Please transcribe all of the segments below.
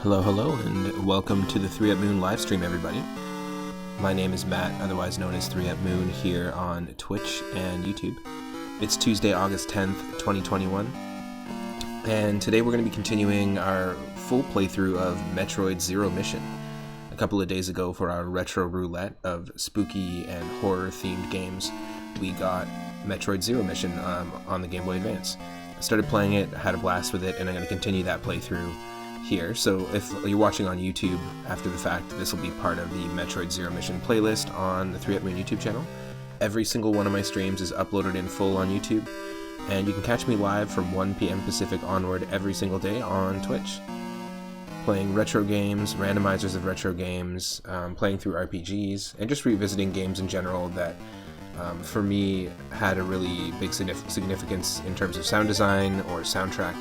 Hello, and welcome to the 3 Up Moon livestream, everybody. My name is Matt, otherwise known as 3 Up Moon, here on Twitch and YouTube. It's Tuesday, August 10th, 2021, and today we're going to be continuing our full playthrough of Metroid Zero Mission. A couple of days ago, for our retro roulette of spooky and horror-themed games, we got Metroid Zero Mission on the Game Boy Advance. I started playing it, had a blast with it, and I'm going to continue that playthrough here. So if you're watching on YouTube after the fact, this will be part of the Metroid Zero Mission playlist on the 3 Up Moon YouTube channel. Every single one of my streams is uploaded in full on YouTube, and you can catch me live from 1 p.m. Pacific onward every single day on Twitch, playing retro games, randomizers of retro games, playing through RPGs, and just revisiting games in general that for me had a really big significance in terms of sound design or soundtrack.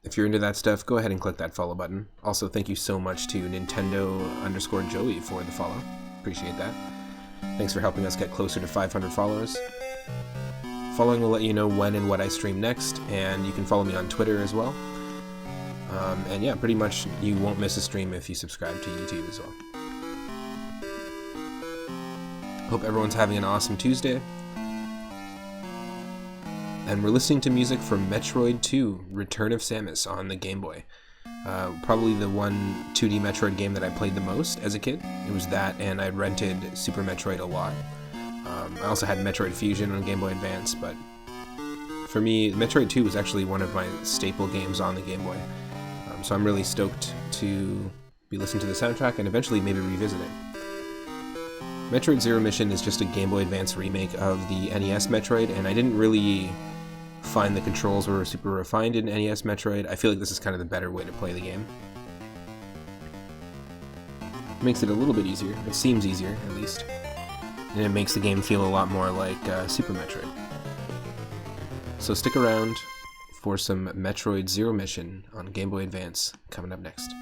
If you're into that stuff, go ahead and click that follow button. Also, thank you so much to Nintendo_Joey for the follow. Appreciate that. Thanks for helping us get closer to 500 followers. Following will let you know when and what I stream next, and you can follow me on Twitter as well. And yeah, pretty much you won't miss a stream if you subscribe to YouTube as well. Hope everyone's having an awesome Tuesday. And we're listening to music from Metroid 2, Return of Samus on the Game Boy. Probably the one 2D Metroid game that I played the most as a kid. It was that, and I rented Super Metroid a lot. I also had Metroid Fusion on Game Boy Advance, but for me, Metroid 2 was actually one of my staple games on the Game Boy. So I'm really stoked to be listening to the soundtrack and eventually maybe revisit it. Metroid Zero Mission is just a Game Boy Advance remake of the NES Metroid, and I didn't really find the controls were super refined in NES Metroid. I feel like this is kind of the better way to play the game. It makes it a little bit easier. It seems easier, at least. And it makes the game feel a lot more like Super Metroid. So stick around for some Metroid Zero Mission on Game Boy Advance coming up next.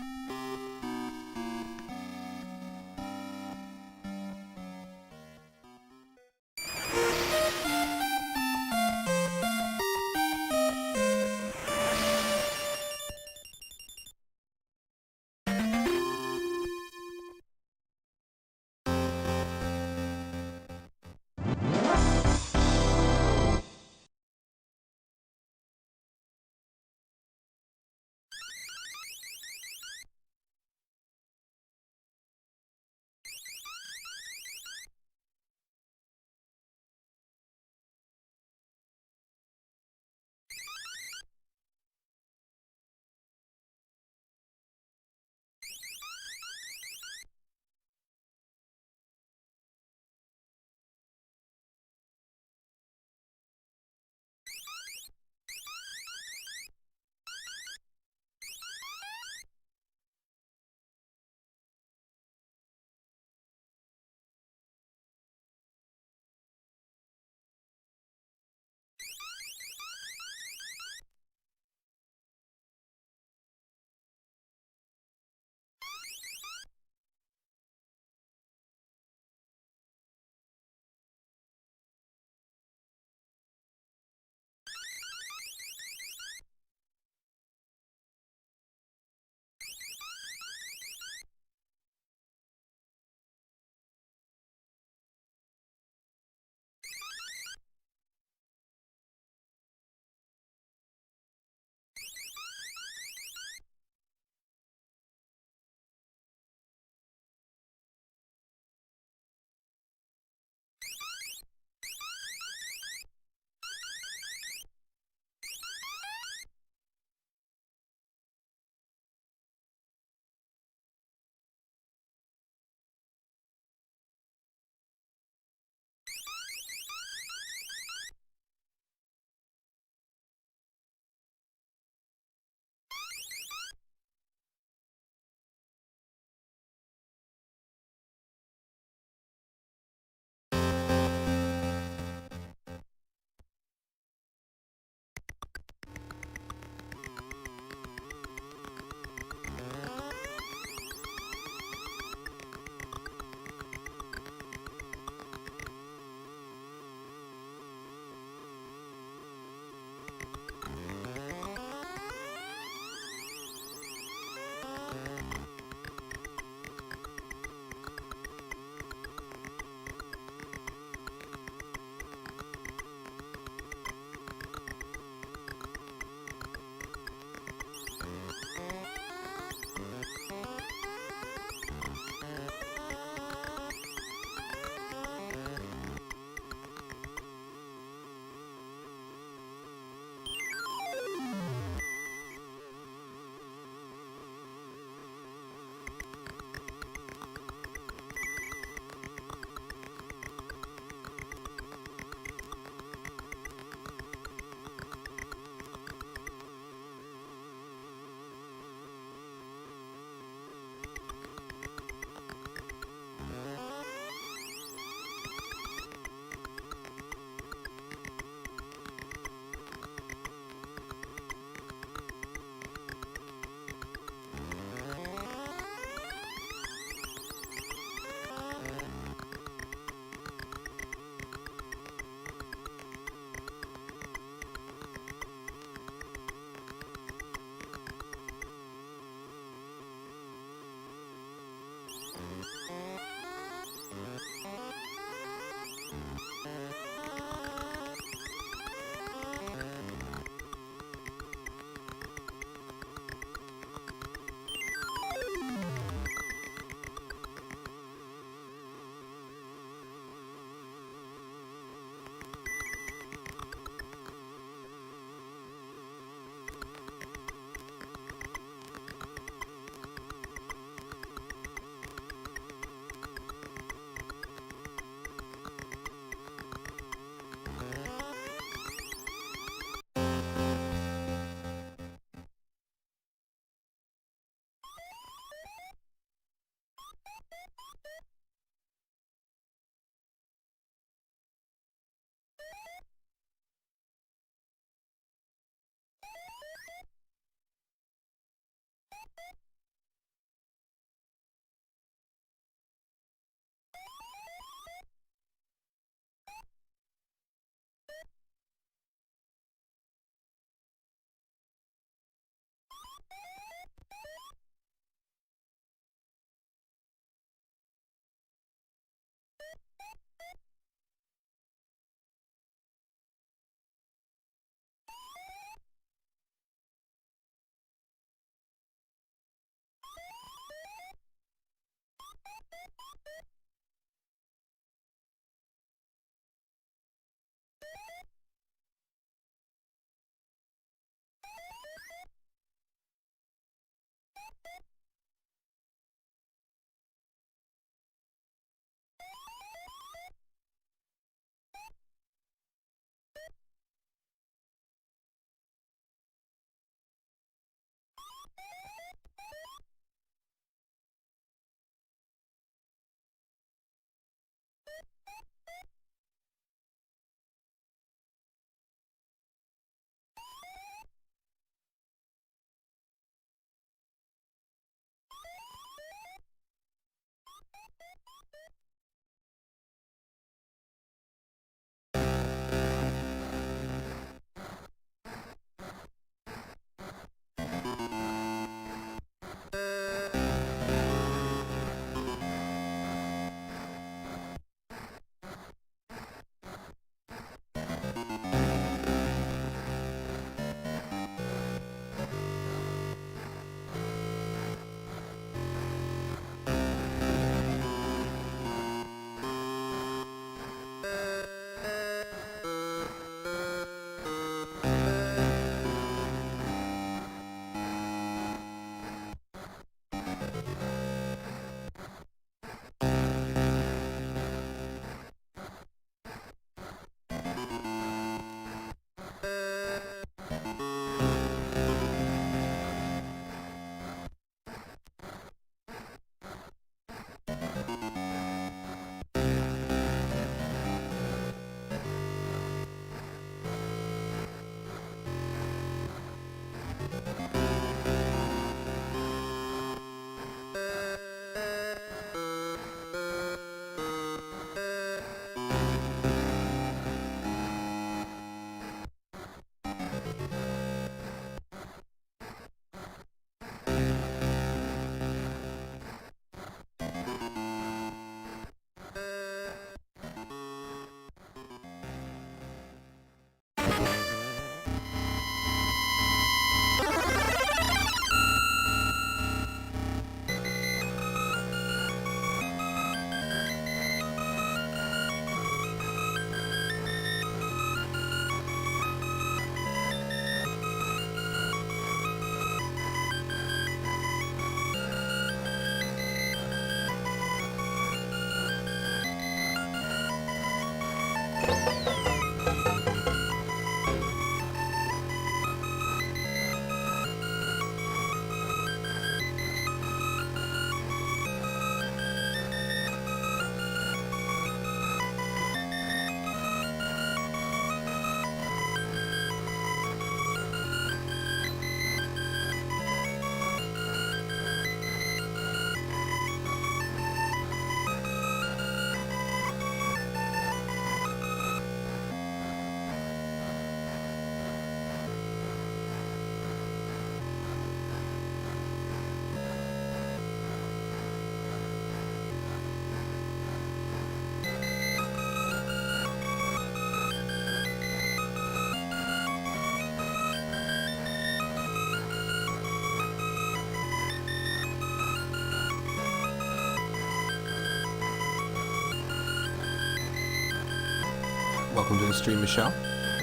Welcome to the stream, Michelle.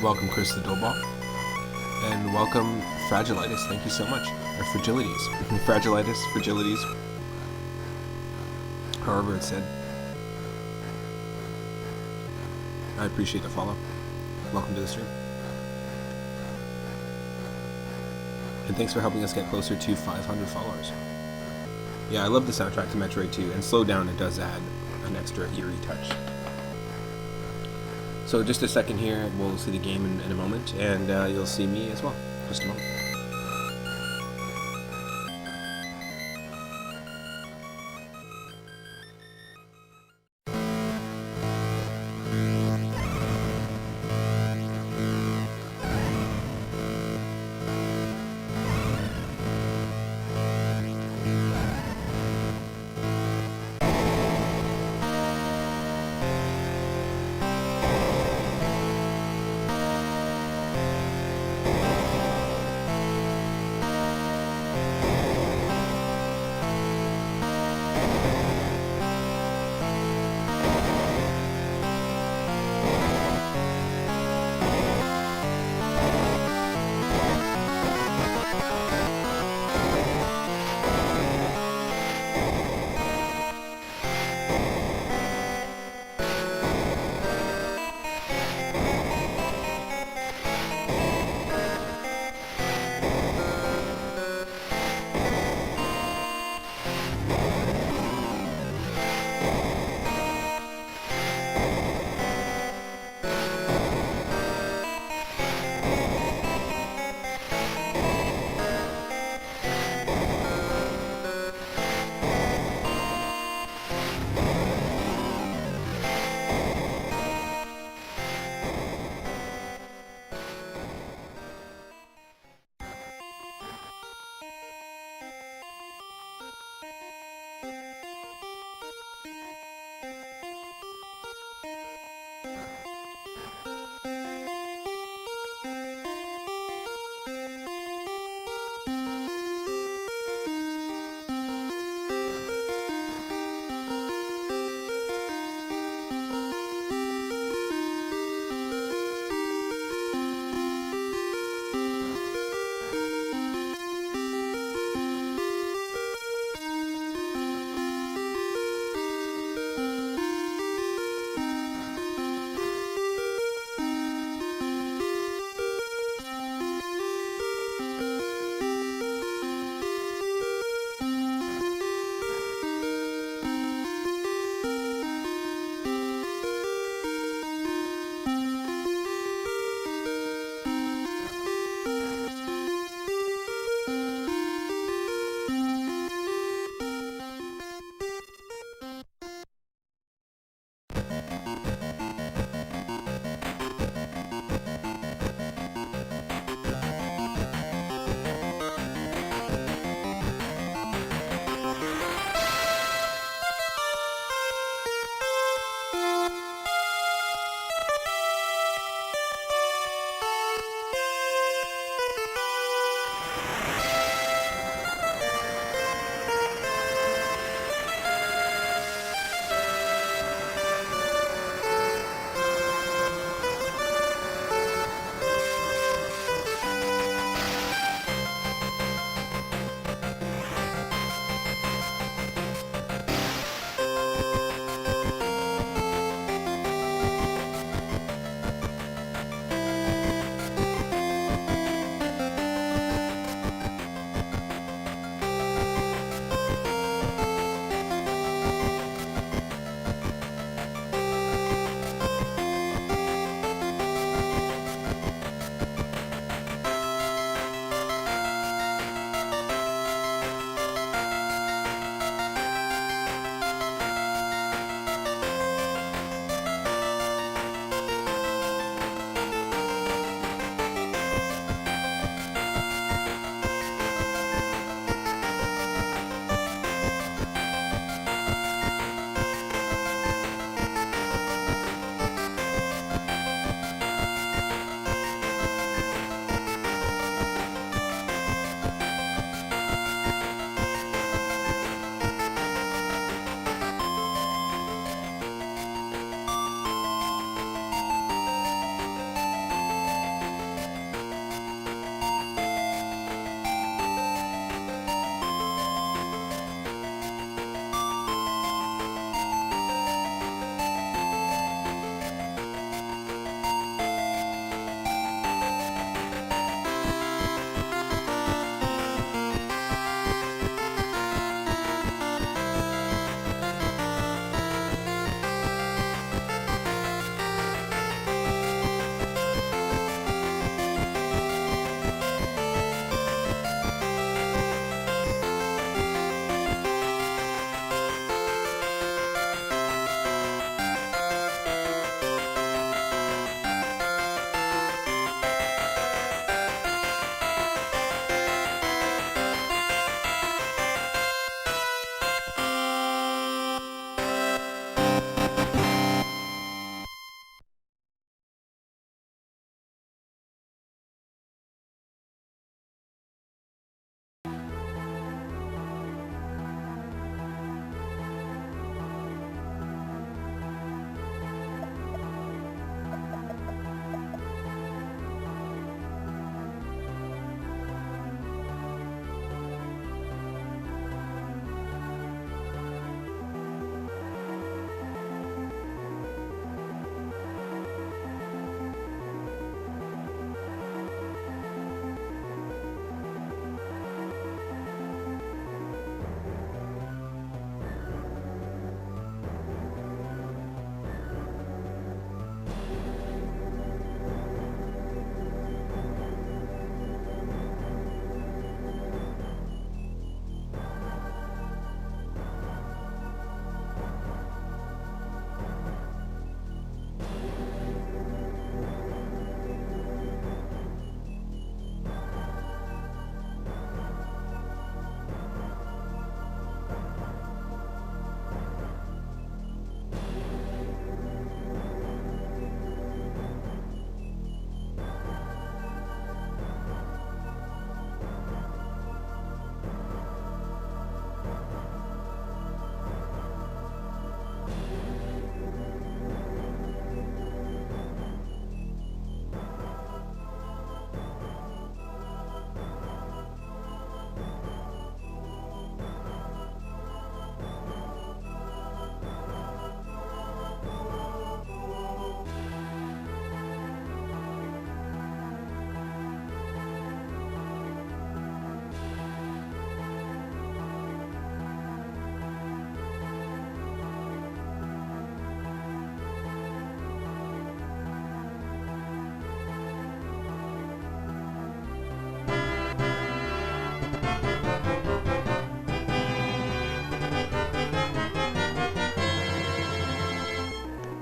Welcome, Chris the Doughball. And welcome, Fragilitis. Thank you so much. Or Fragilities. Fragilitis, Fragilities. However it's said. I appreciate the follow. Welcome to the stream. And thanks for helping us get closer to 500 followers. Yeah, I love the soundtrack to Metroid 2, and Slow Down, it does add an extra eerie touch. So just a second here, we'll see the game in a moment, and you'll see me as well. Just a moment.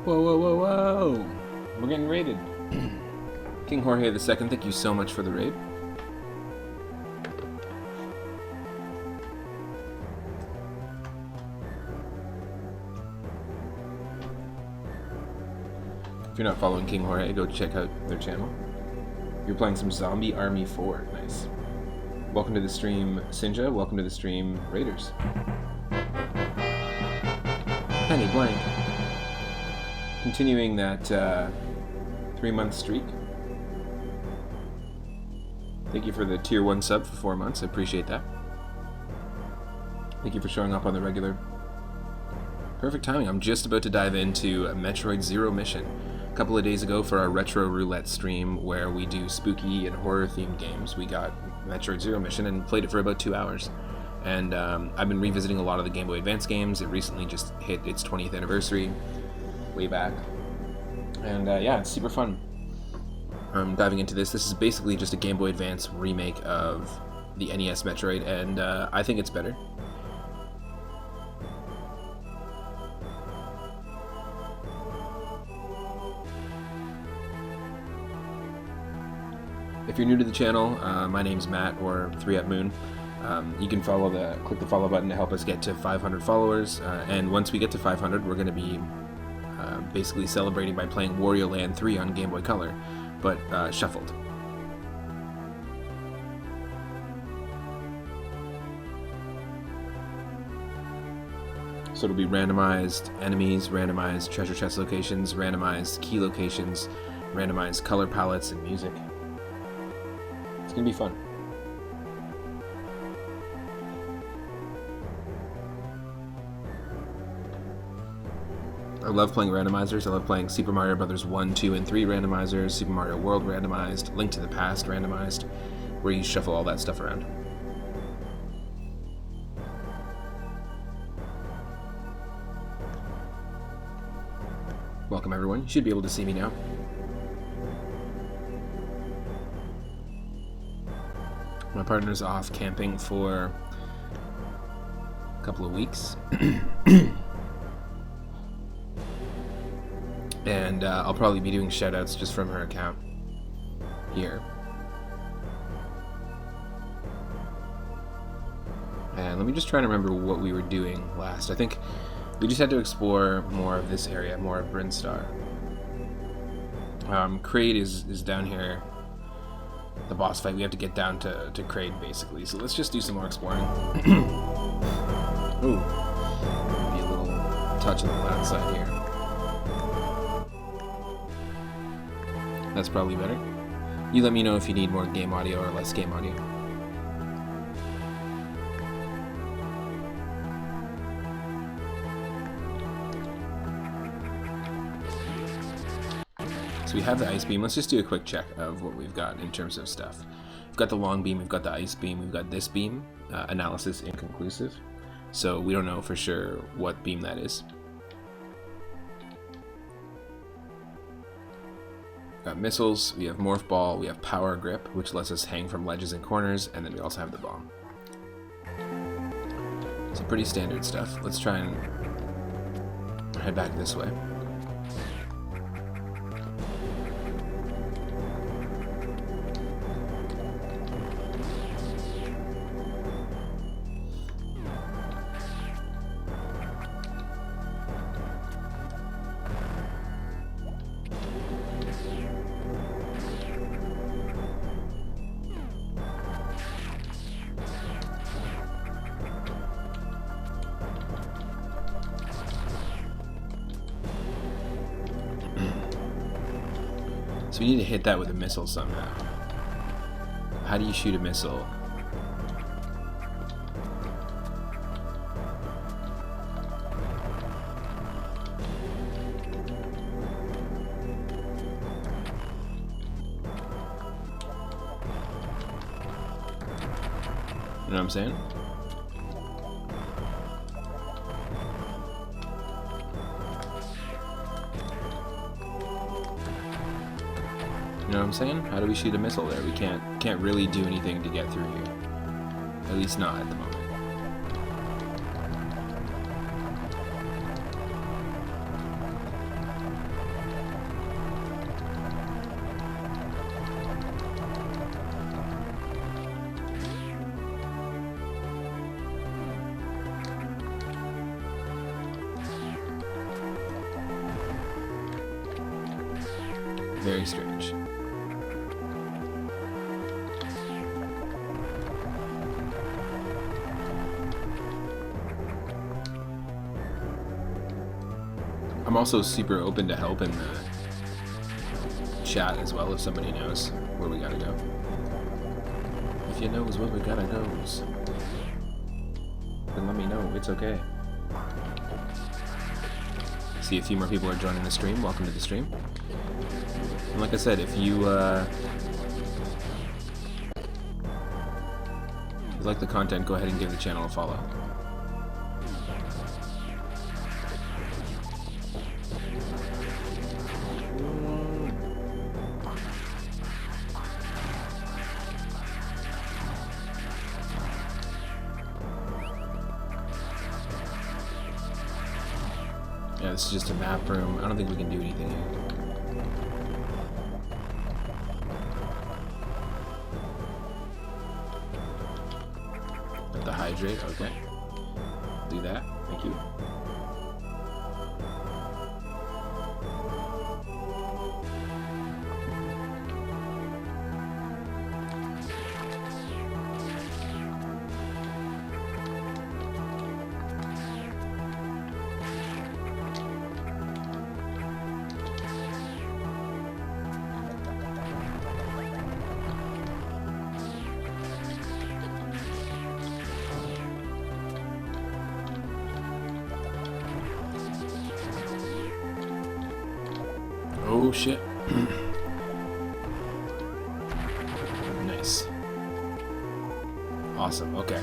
Whoa, whoa, whoa, whoa! We're getting raided. King Jorge II, thank you so much for the raid. If you're not following King Jorge, go check out their channel. You're playing some Zombie Army 4. Nice. Welcome to the stream, Sinja. Welcome to the stream, Raiders. Penny Blank. Continuing that 3-month streak. Thank you for the tier 1 sub for 4 months. I appreciate that. Thank you for showing up on the regular. Perfect timing. I'm just about to dive into a Metroid Zero mission. A couple of days ago for our Retro Roulette stream where we do spooky and horror themed games, we got Metroid Zero mission and played it for about 2 hours. And I've been revisiting a lot of the Game Boy Advance games. It recently just hit its 20th anniversary way back. And yeah, it's super fun. I'm diving into this. This is basically just a Game Boy Advance remake of the NES Metroid, and I think it's better. If you're new to the channel, my name's Matt, or 3UpMoon. You can click the follow button to help us get to 500 followers, and once we get to 500, we're going to be basically celebrating by playing Wario Land 3 on Game Boy Color, but shuffled. So it'll be randomized enemies, randomized treasure chest locations, randomized key locations, randomized color palettes and music. It's gonna be fun. I love playing randomizers. I love playing Super Mario Bros. 1, 2, and 3 randomizers, Super Mario World randomized, Link to the Past randomized, where you shuffle all that stuff around. Welcome everyone. You should be able to see me now. My partner's off camping for a couple of weeks. And I'll probably be doing shoutouts just from her account here. And let me just try to remember what we were doing last. I think we just had to explore more of this area, more of Brinstar. Kraid is down here. The boss fight, we have to get down to Kraid basically. So let's just do some more exploring. Ooh, maybe a little touch on the loud side here. That's probably better. You let me know if you need more game audio or less game audio. So we have the ice beam. Let's just do a quick check of what we've got in terms of stuff. We've got the long beam, we've got the ice beam, we've got this beam. Analysis inconclusive. So we don't know for sure what beam that is. Got missiles, we have Morph Ball, we have Power Grip, which lets us hang from ledges and corners, and then we also have the bomb. So pretty standard stuff. Let's try and head back this way. So we need to hit that with a missile somehow. How do you shoot a missile? You know what I'm saying? You know what I'm saying? How do we shoot a missile there? We can't really do anything to get through here. At least not at the moment. Very strange. I'm also super open to help in the chat as well if somebody knows where we gotta go. If you knows where we gotta goes, then let me know. It's okay. See a few more people are joining the stream. Welcome to the stream. And like I said, if you like the content, go ahead and give the channel a follow. Yeah, this is just a map room. I don't think we can do anything here. Let the hydrate, okay. Do that, thank you. Oh shit. Nice. Awesome, okay.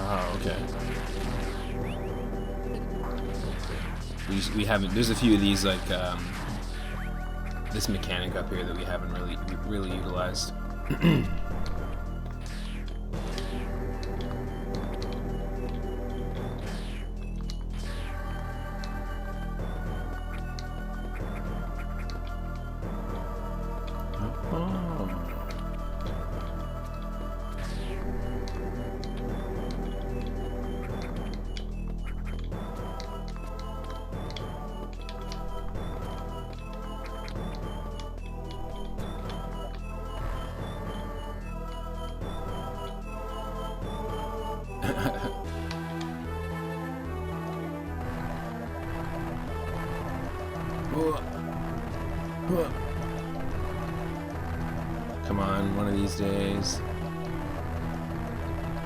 Oh, okay. We haven't. There's a few of these like this mechanic up here that we haven't really utilized. Come on, one of these days.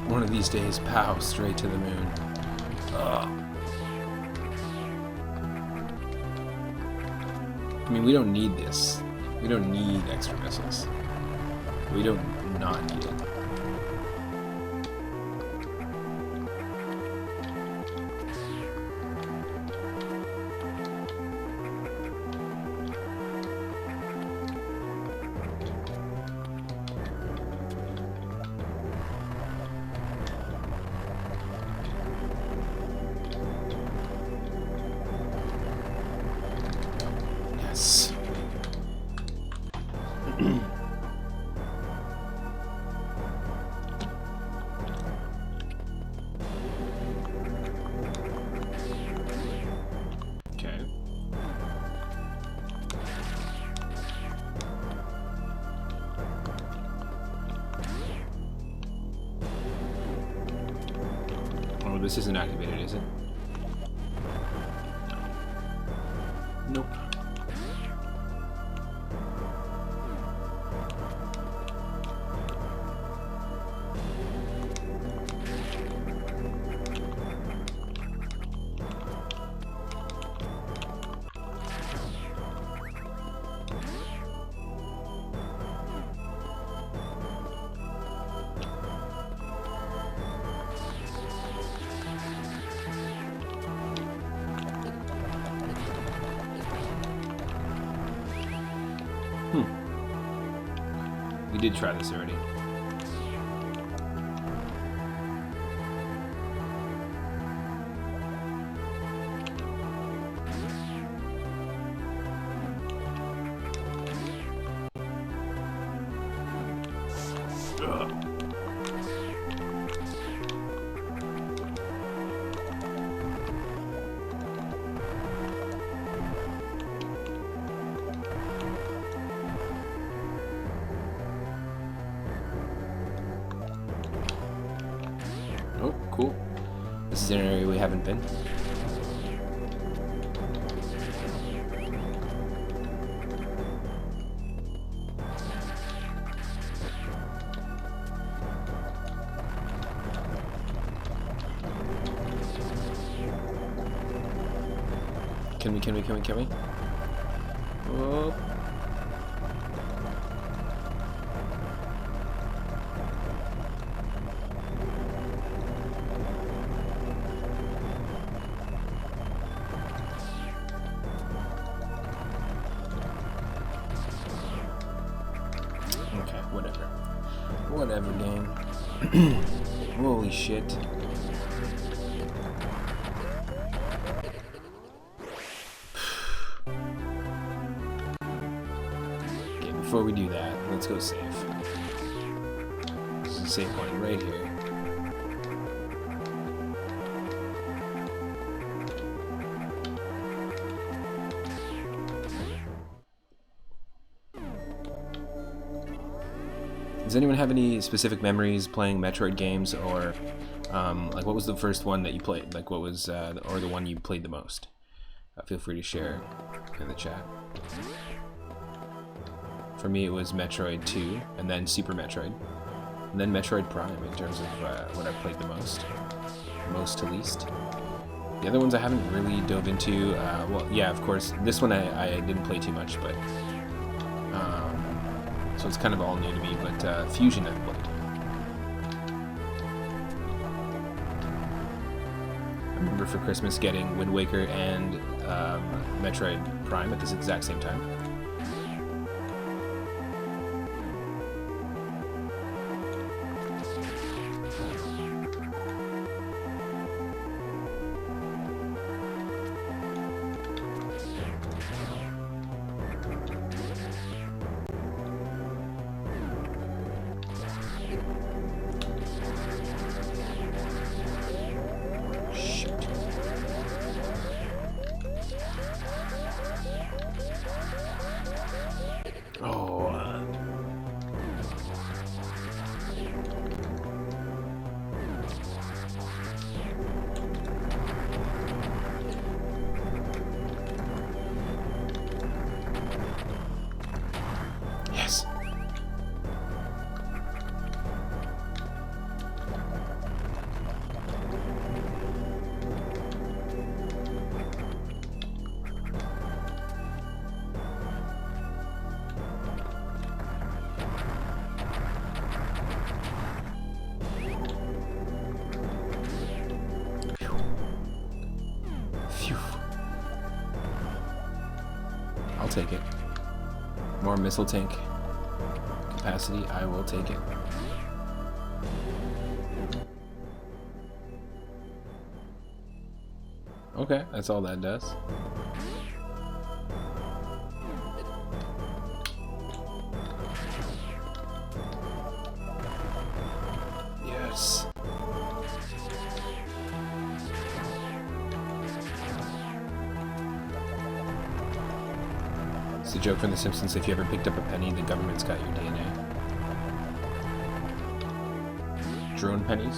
One of these days, pow, straight to the moon. Ugh. I mean, we don't need this. We don't need extra missiles. We don't not need it. Yes. Okay. Oh, this isn't activated, is it? Nope. We did try this already. Oh, cool. This is an area we haven't been. Can we? Oh. Okay, whatever. Whatever, game. Holy shit. Before we do that, let's go save. This is a save point right here. Does anyone have any specific memories playing Metroid games, or like what was the first one that you played? Like what was, or the one you played the most? Feel free to share in the chat. For me, it was Metroid 2, and then Super Metroid, and then Metroid Prime in terms of what I played the most to least. The other ones I haven't really dove into. Well, yeah, of course, this one I didn't play too much, but so it's kind of all new to me. But Fusion I've played. I remember for Christmas getting Wind Waker and Metroid Prime at this exact same time. Yes. Phew. I'll take it. More missile tank capacity, I will take it. Okay, that's all that does. Yes. It's a joke from The Simpsons, if you ever picked up a penny, the government's got your DNA. Drone pennies?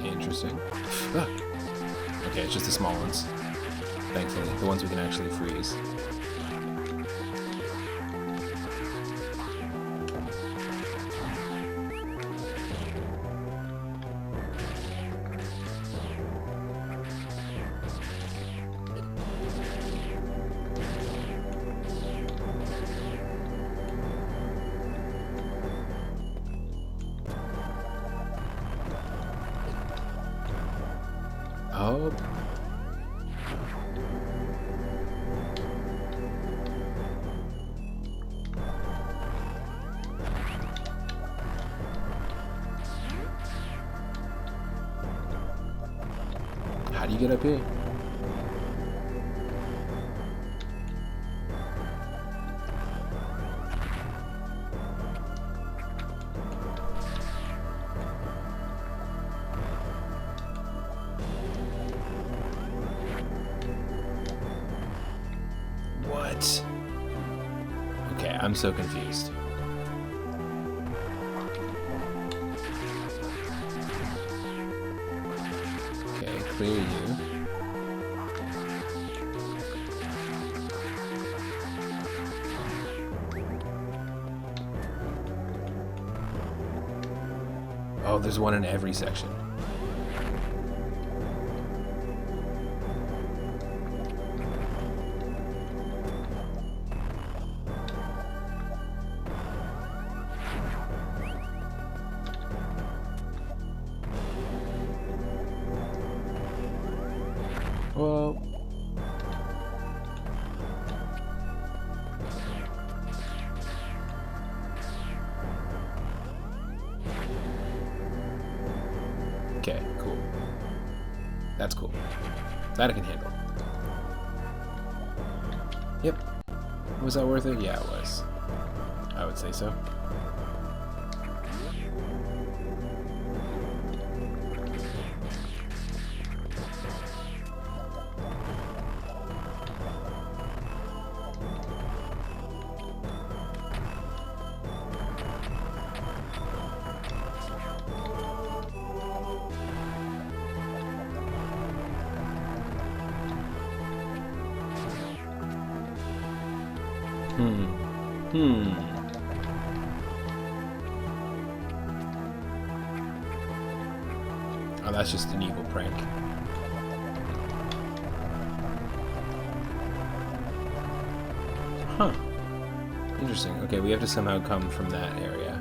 Interesting. Ah. Okay, it's just the small ones. Thankfully, the ones we can actually freeze. Oh. How do you get up here? What? Okay, I'm so confused. Okay, clear you. Oh, there's one in every section. Well, okay, cool. That's cool. That I can handle. Yep. Was that worth it? Yeah, it was. I would say so. Oh, that's just an evil prank. Huh. Interesting. Okay, we have to somehow come from that area.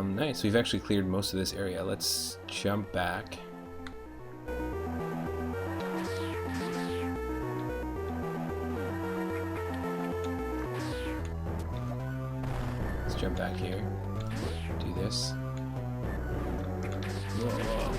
Nice. We've actually cleared most of this area. Let's jump back. Let's jump back here. Do this. Whoa.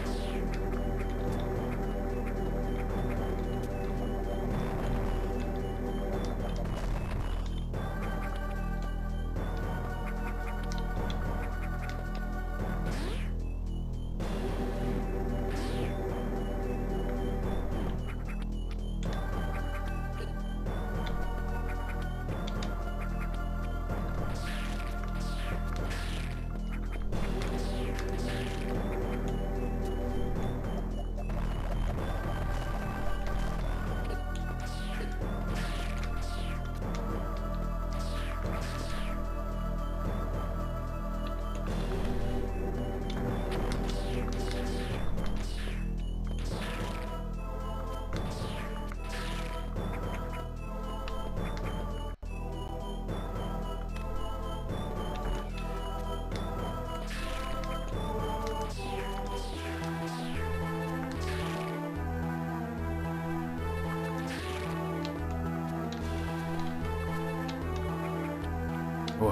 Whoa.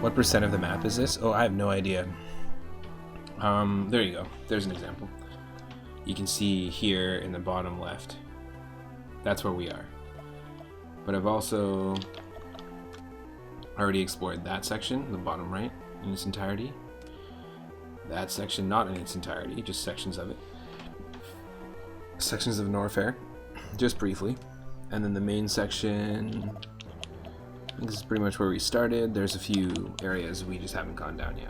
What percent of the map is this? Oh, I have no idea. There you go. There's an example. You can see here in the bottom left. That's where we are. But I've also already explored that section, the bottom right, in its entirety. That section, not in its entirety, just sections of it. Sections of Norfair, just briefly. And then the main section, I think this is pretty much where we started. There's a few areas we just haven't gone down yet.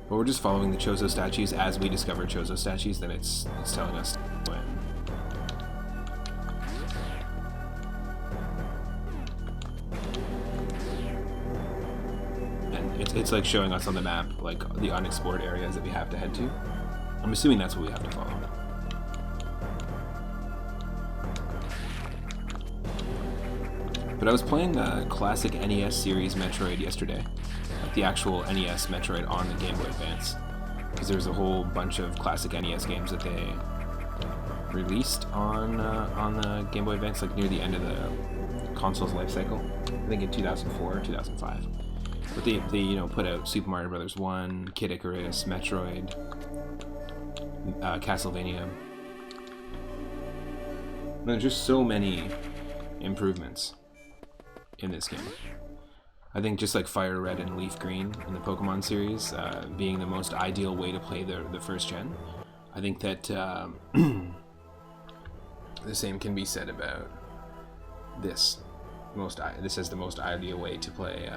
But we're just following the Chozo statues. As we discover Chozo statues, then it's telling us when. And it's like showing us on the map like the unexplored areas that we have to head to. I'm assuming that's what we have to follow. But I was playing the classic NES series Metroid yesterday, like the actual NES Metroid on the Game Boy Advance, because there's a whole bunch of classic NES games that they released on the Game Boy Advance, like near the end of the console's life cycle. I think in 2004 or 2005. But they you know, put out Super Mario Brothers 1, Kid Icarus, Metroid, Castlevania. And there's just so many improvements in this game. I think just like Fire Red and Leaf Green in the Pokemon series being the most ideal way to play the first gen, I think that the same can be said about this. This is the most ideal way to play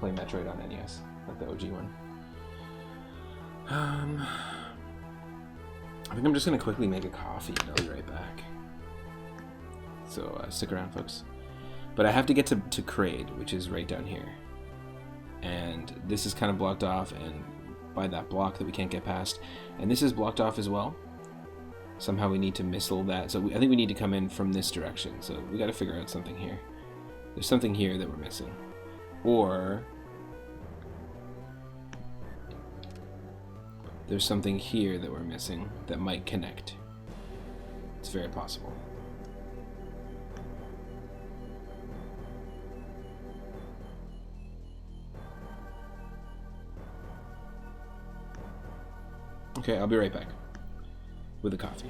Metroid on NES, like the OG one. I think I'm just gonna quickly make a coffee and I'll be right back. So stick around, folks. But I have to get to Kraid, which is right down here. And this is kind of blocked off and by that block that we can't get past. And this is blocked off as well. Somehow we need to missile that. So I think we need to come in from this direction. So we got to figure out something here. There's something here that we're missing. Or there's something here that we're missing that might connect. It's very possible. Okay, I'll be right back with the coffee.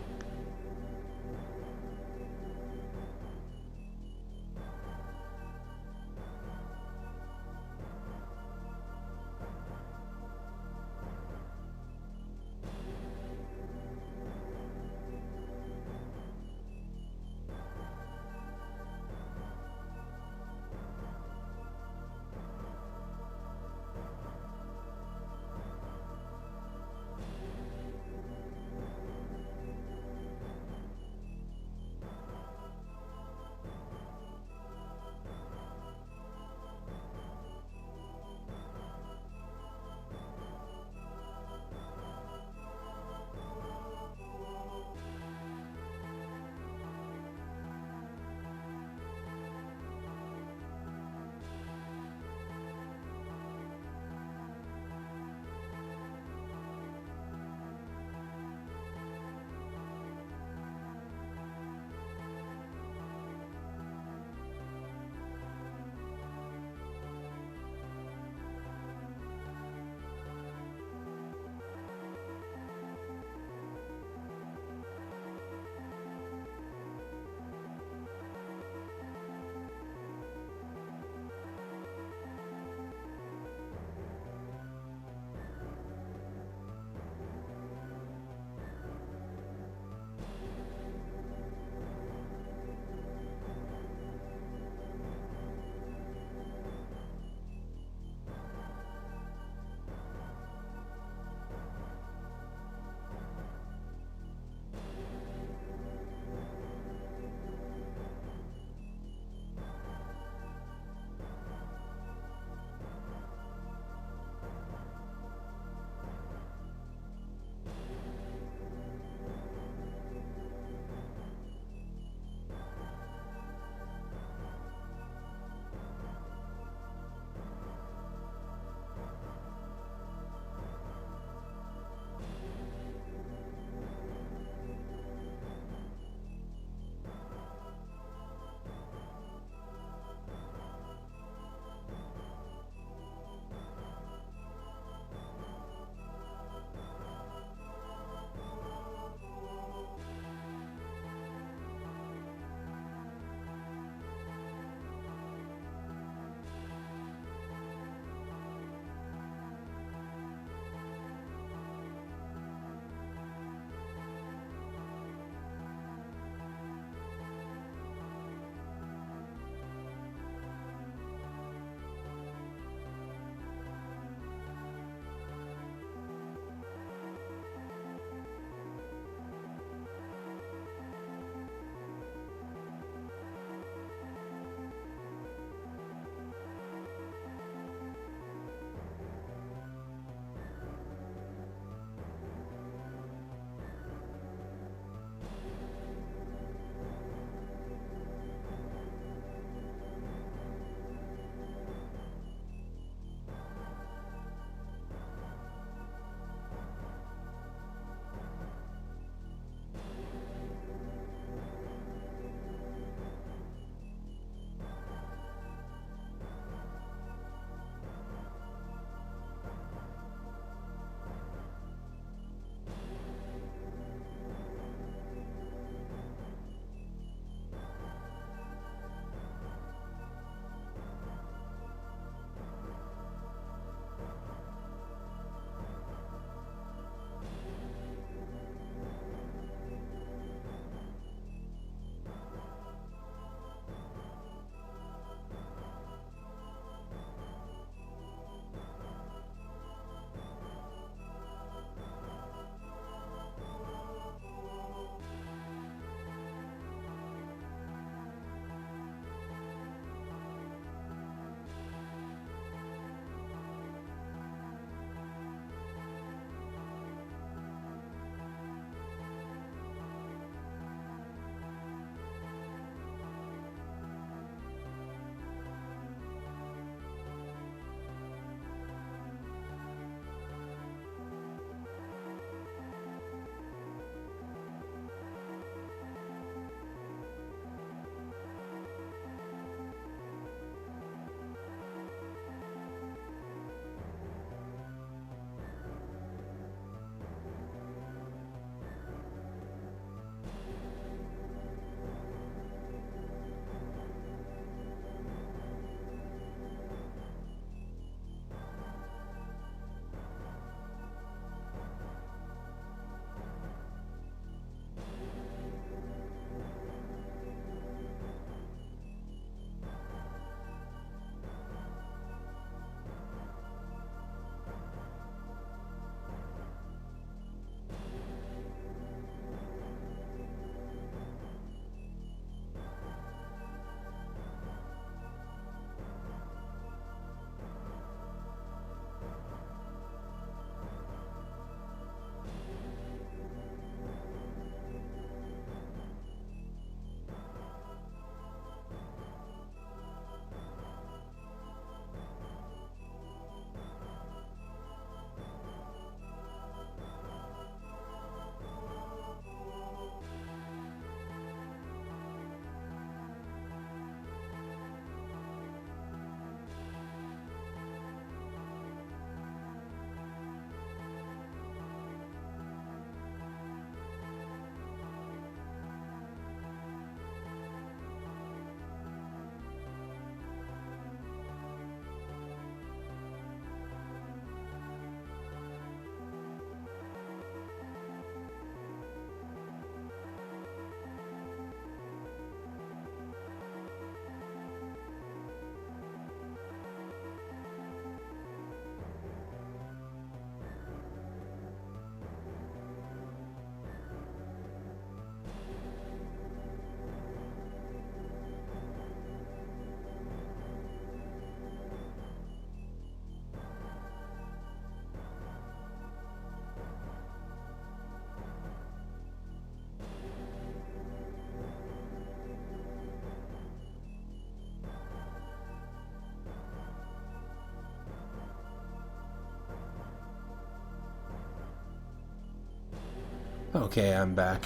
Okay, I'm back.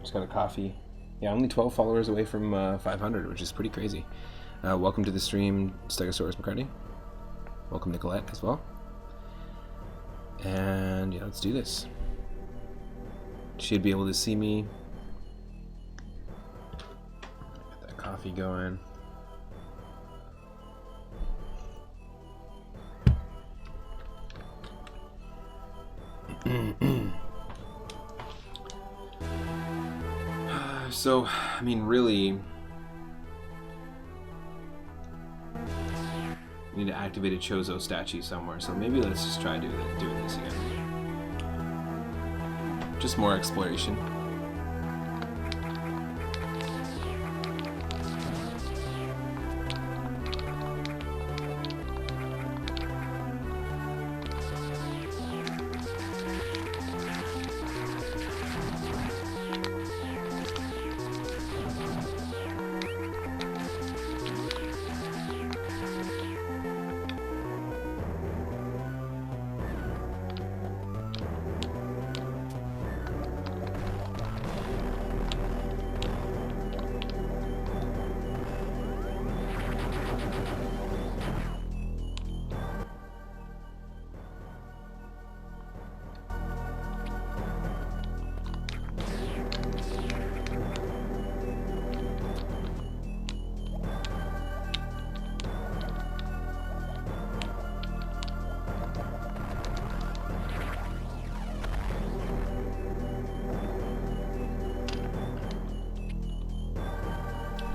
Just got a coffee. Yeah, only 12 followers away from 500, which is pretty crazy. Welcome to the stream, Stegosaurus McCartney. Welcome, Nicolette, as well. And yeah, let's do this. Should be able to see me. Get that coffee going. So, I mean, really, we need to activate a Chozo statue somewhere, so maybe let's just try doing this again. Just more exploration.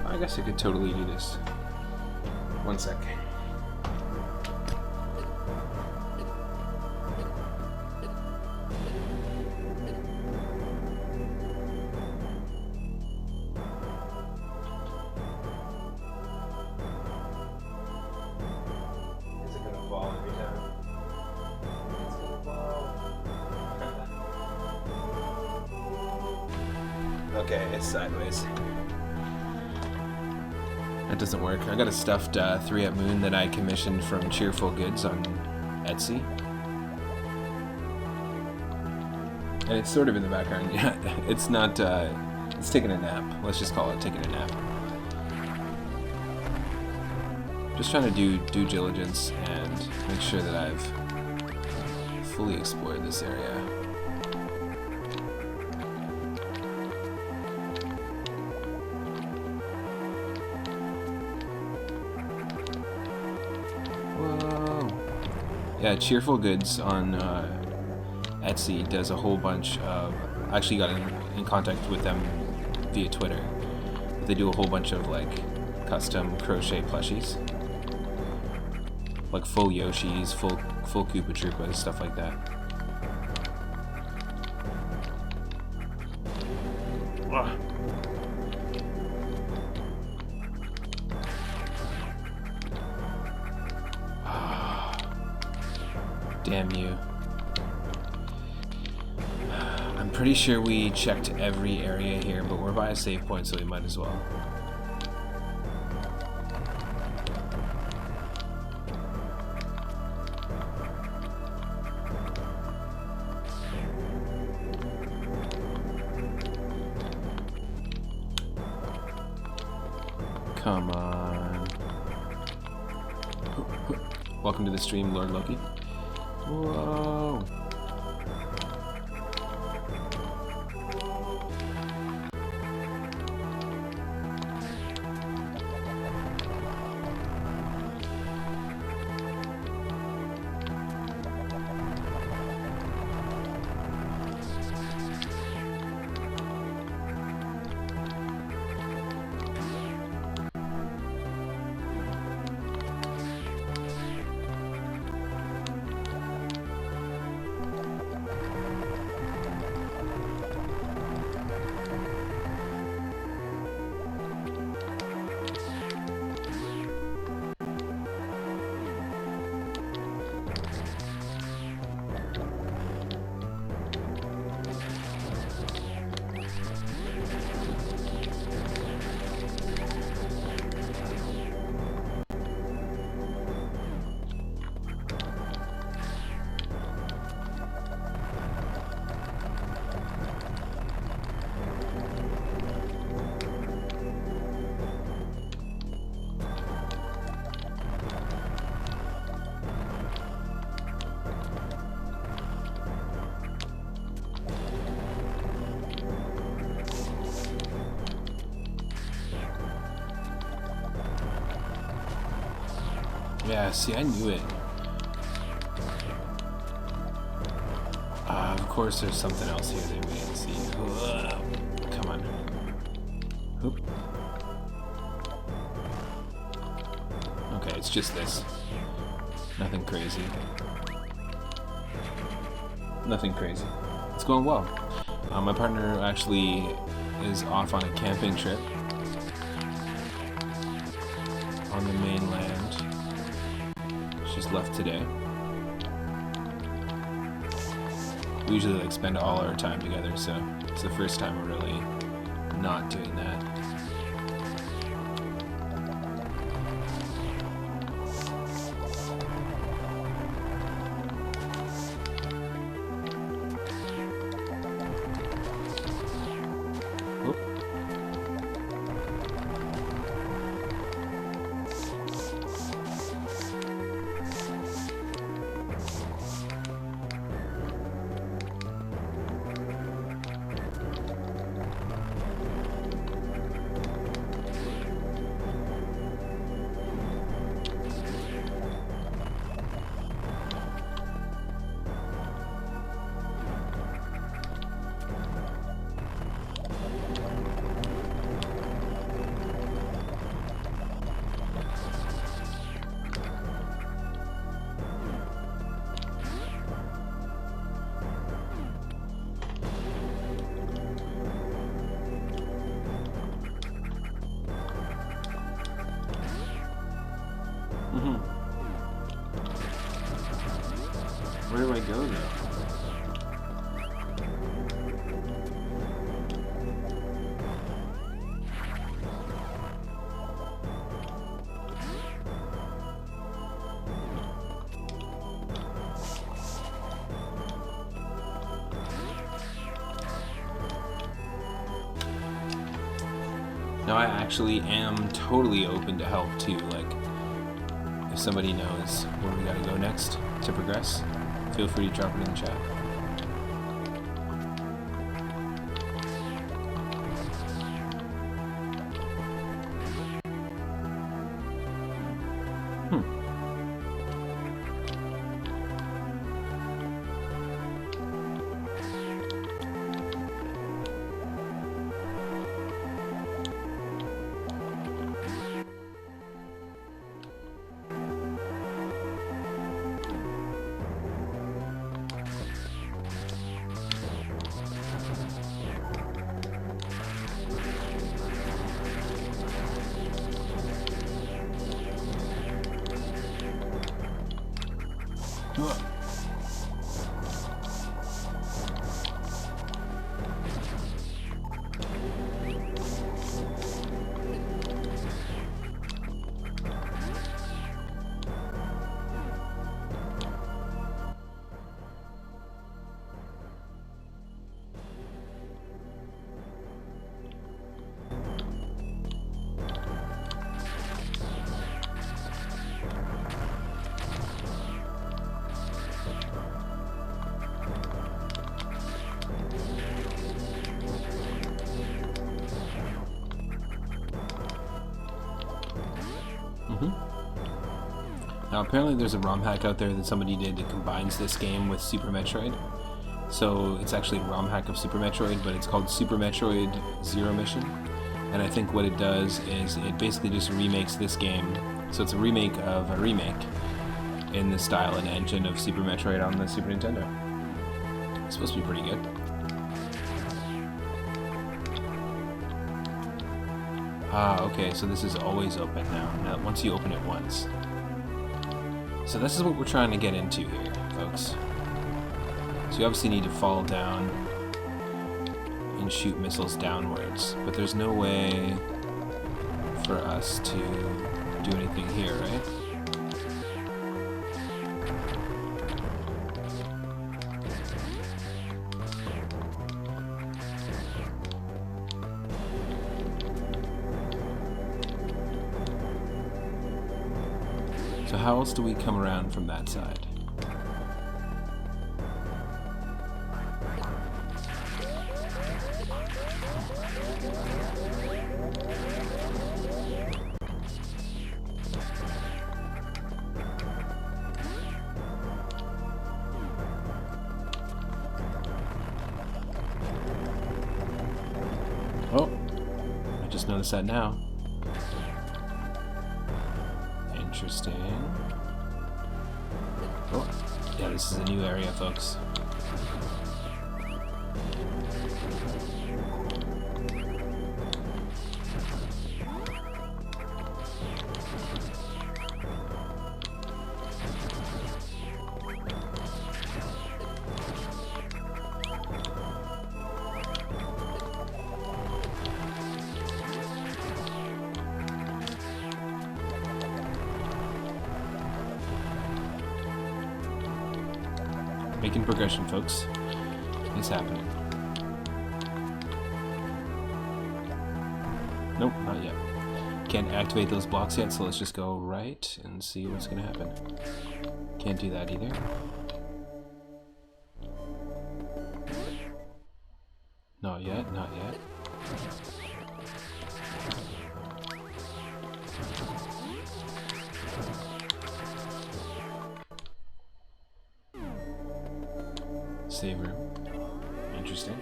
I guess I could totally do this. One sec. Is it gonna fall every time? It's gonna fall. Okay, it's sideways. That doesn't work. I got a stuffed 3-Up Moon that I commissioned from Cheerful Goods on Etsy. And it's sort of in the background. Yeah, it's not, it's taking a nap. Let's just call it taking a nap. Just trying to do due diligence and make sure that I've fully explored this area. Yeah, Cheerful Goods on Etsy does a whole bunch of... I actually got in contact with them via Twitter. They do a whole bunch of, like, custom crochet plushies. Like full Yoshis, full Koopa Troopas, stuff like that. Ugh. Damn you. I'm pretty sure we checked every area here, but we're by a save point, so we might as well. Come on. Welcome to the stream, Lord Loki. Whoa. Yeah, see, I knew it. Of course there's something else here that we didn't see. Ugh. Come on. Oop. Okay, it's just this. Nothing crazy. Nothing crazy. It's going well. My partner actually is off on a camping trip on the mainland. She's left today. We usually like spend all our time together, so it's the first time we're really not doing that. Where do I go now? Now I actually am totally open to help too, like if somebody knows where we gotta go next to progress, feel free to drop it in the chat. Now apparently there's a ROM hack out there that somebody did that combines this game with Super Metroid. So it's actually a ROM hack of Super Metroid, but it's called Super Metroid Zero Mission. And I think what it does is it basically just remakes this game. So it's a remake of a remake in the style and engine of Super Metroid on the Super Nintendo. It's supposed to be pretty good. Ah, okay, so this is always open now, once you open it once. So this is what we're trying to get into here, folks. So you obviously need to fall down and shoot missiles downwards, but there's no way for us to do anything here, right? So how else do we come around from that side? notice that now. Interesting. Oh, yeah, this is a new area, folks. Making progression, folks. It's happening. Nope, not yet. Can't activate those blocks yet, so let's just go right and see what's gonna happen. Can't do that either. Not yet, not yet. Save room. Interesting.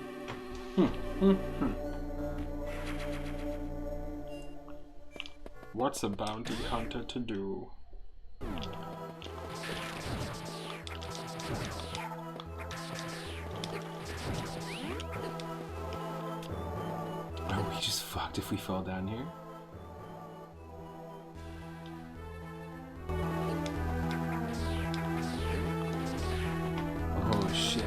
What's a bounty hunter to do? Are we just fucked if we fall down here? Oh shit.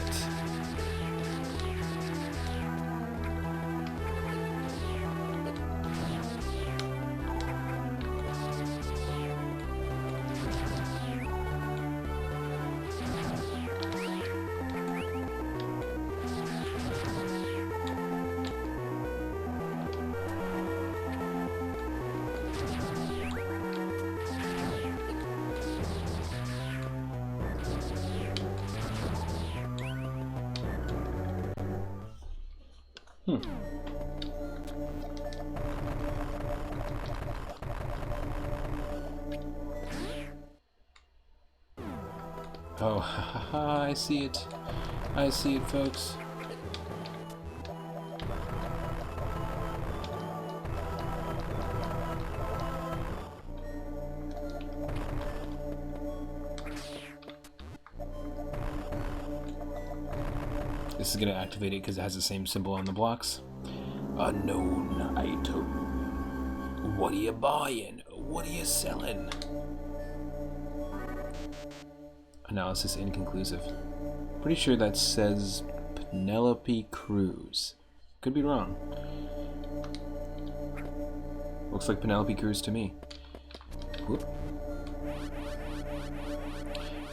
Oh, haha, I see it. I see it, folks. This is going to activate it because it has the same symbol on the blocks. Unknown item. What are you buying? What are you selling? Analysis inconclusive. Pretty sure that says Penelope Cruz. Could be wrong. Looks like Penelope Cruz to me. Whoop.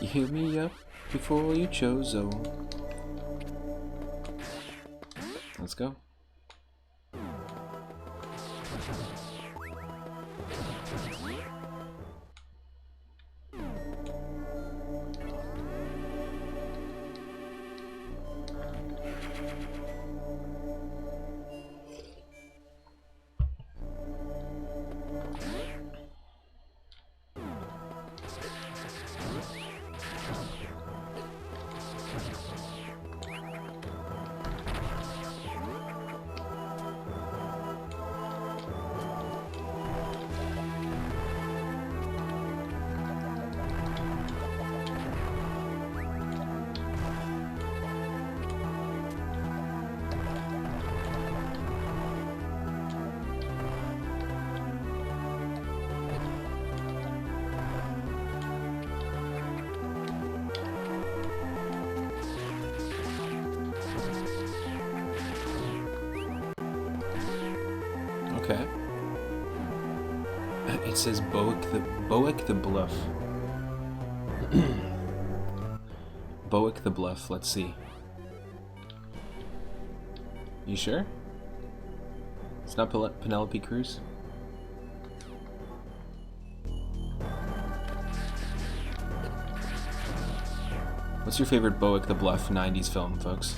You hit me up before you chose zone. Let's go. Okay. It says Bowick the Bluff. Bowick the Bluff, let's see. You sure? It's not Penelope Cruz? What's your favorite Bowick the Bluff 90s film, folks?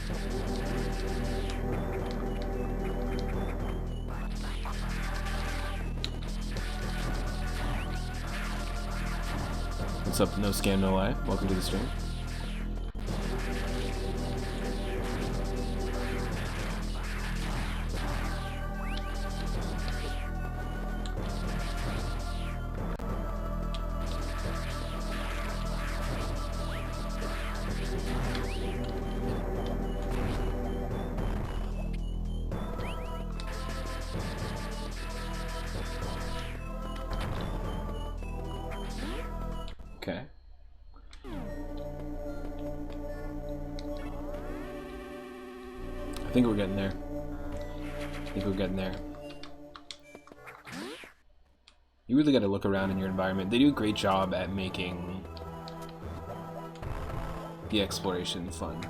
What's up, No Scam No Lie? Welcome to the stream. Okay. I think we're getting there. You really got to look around in your environment. They do a great job at making the exploration fun.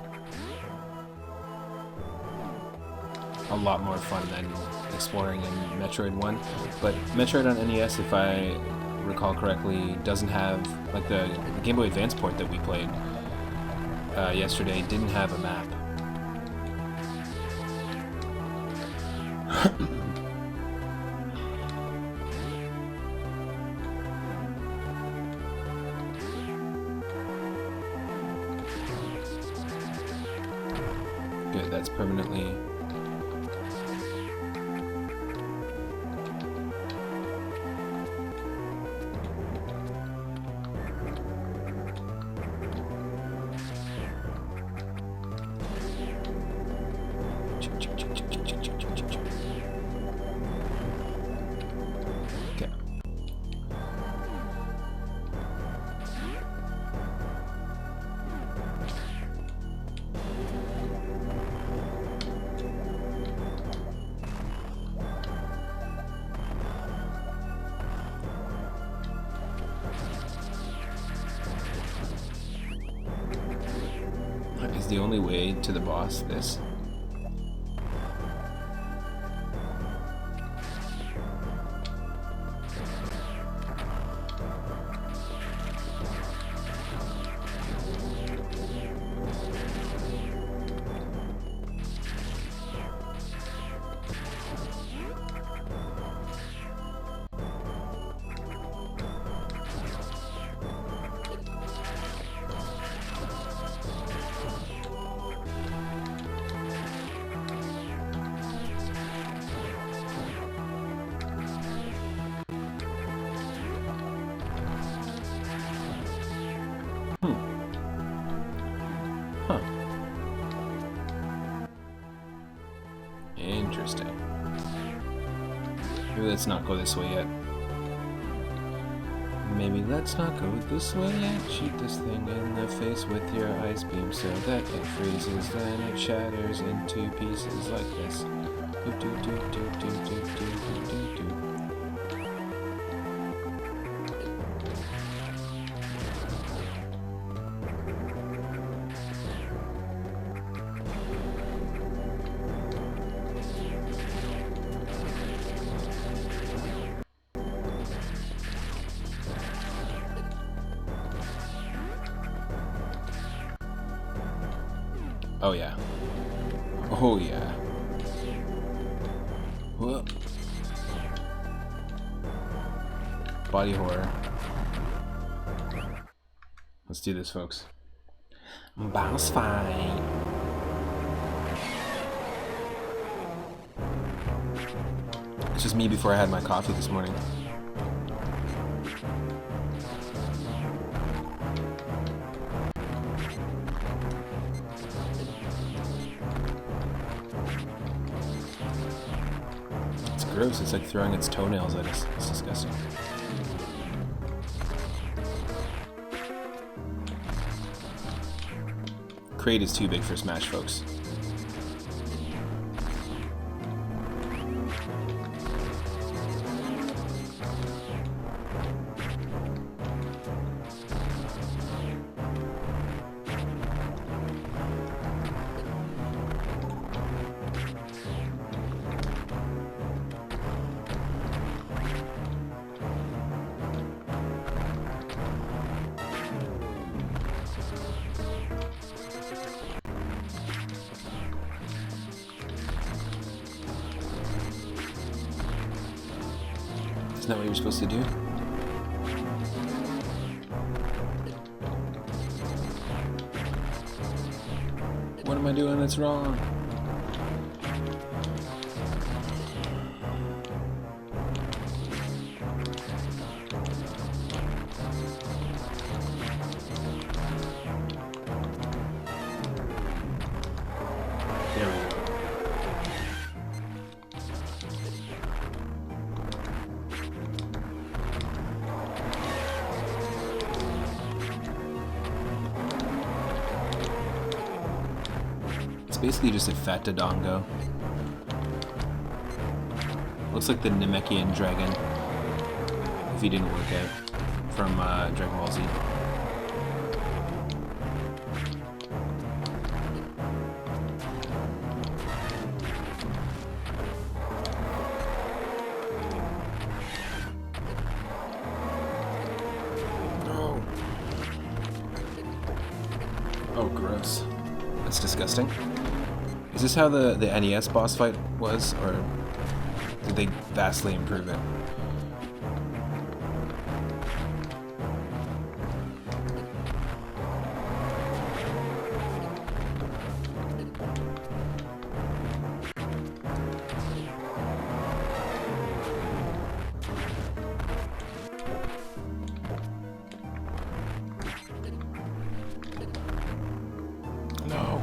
A lot more fun than exploring in Metroid 1. But Metroid on NES, if I recall correctly, doesn't have, like the Game Boy Advance port that we played yesterday didn't have a map. Good, that's permanently... Is the only way to the boss this? Interesting. Maybe let's not go this way yet. Maybe let's not go this way yet. Shoot this thing in the face with your ice beam so that it freezes, then it shatters into pieces like this. Do do do do do do do do do. Oh yeah. Oh yeah. Whoa. Body horror. Let's do this, folks. Boss fight. It's just me before I had my coffee this morning. Gross, it's like throwing its toenails at us. It's disgusting. Crate is too big for Smash, folks. Isn't that what you're supposed to do? What am I doing that's wrong? There we go. basically just a fat Dodongo. Looks like the Namekian dragon, if he didn't work out, from Dragon Ball Z. No. Oh, gross. That's disgusting. Is this how the NES boss fight was, or did they vastly improve it? No.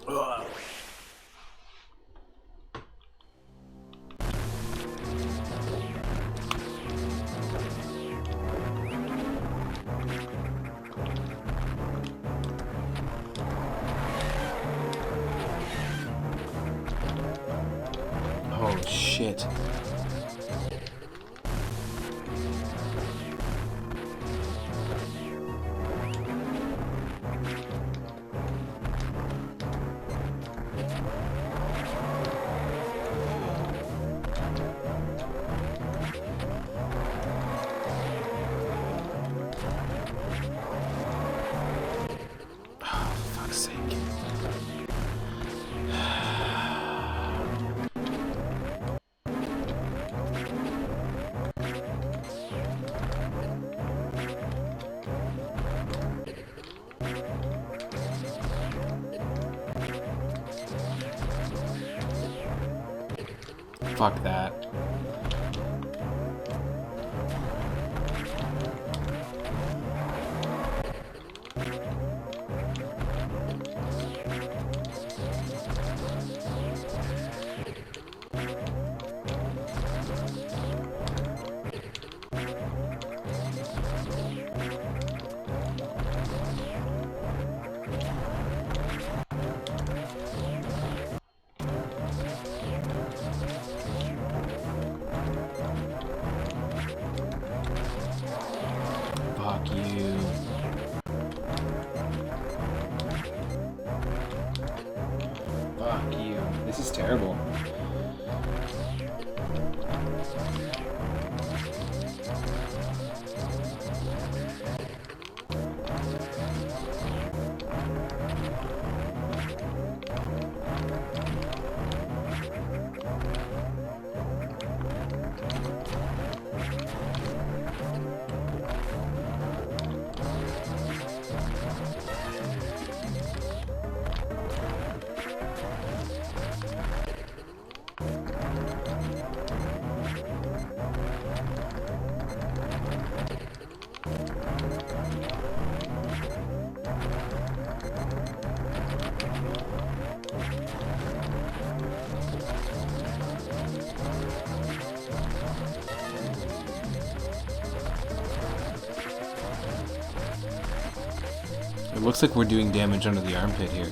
Ugh. Oh shit. Oh, for fuck's sake. Fuck that. Fuck you. Fuck you. This is terrible. It looks like we're doing damage under the armpit here.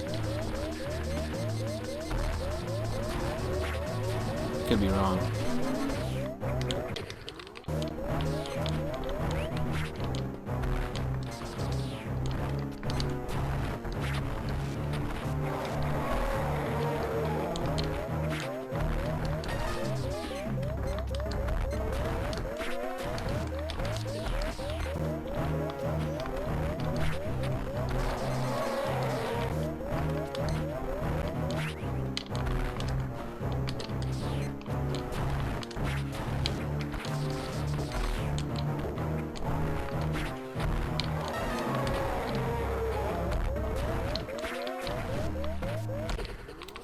Could be wrong.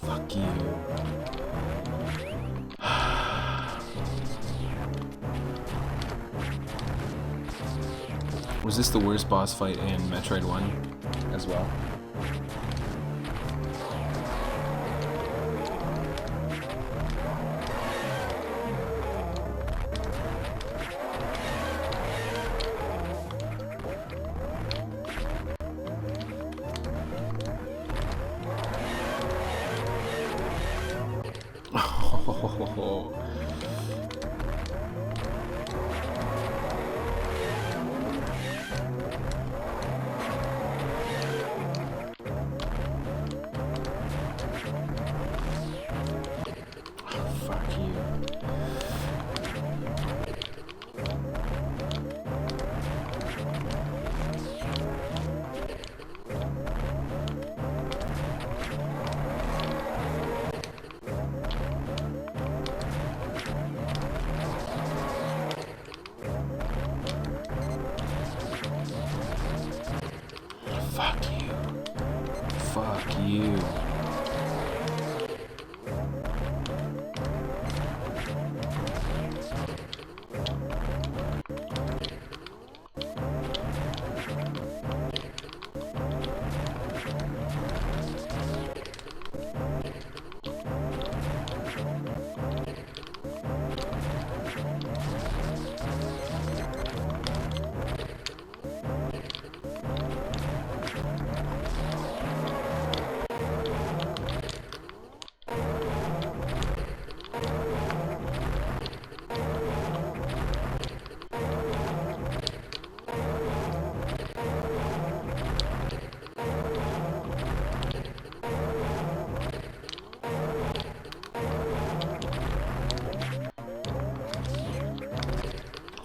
Fuck you. Was this the worst boss fight in Metroid 1 as well? Fuck you. Fuck you.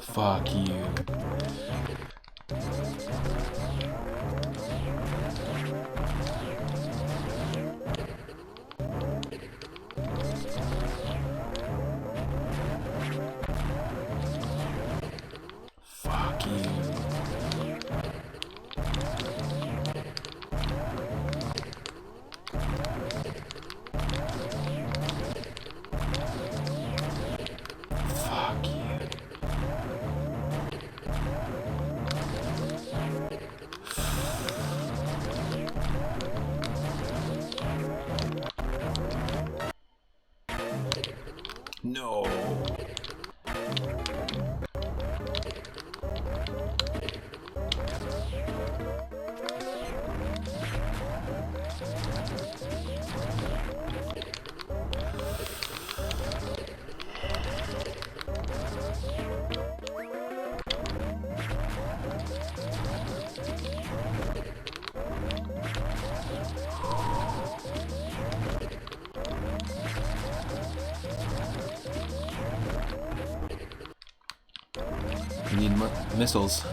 Fuck you. Fuck you. Fuck you. Fuck you. No. We need missiles.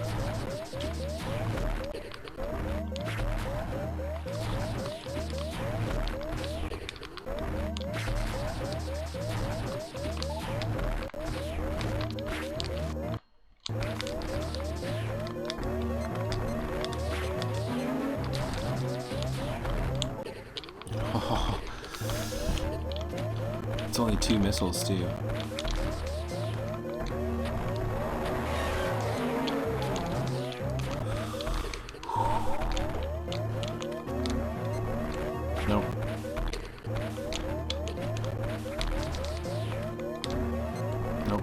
Oh, it's only 2 missiles too. Nope. Nope.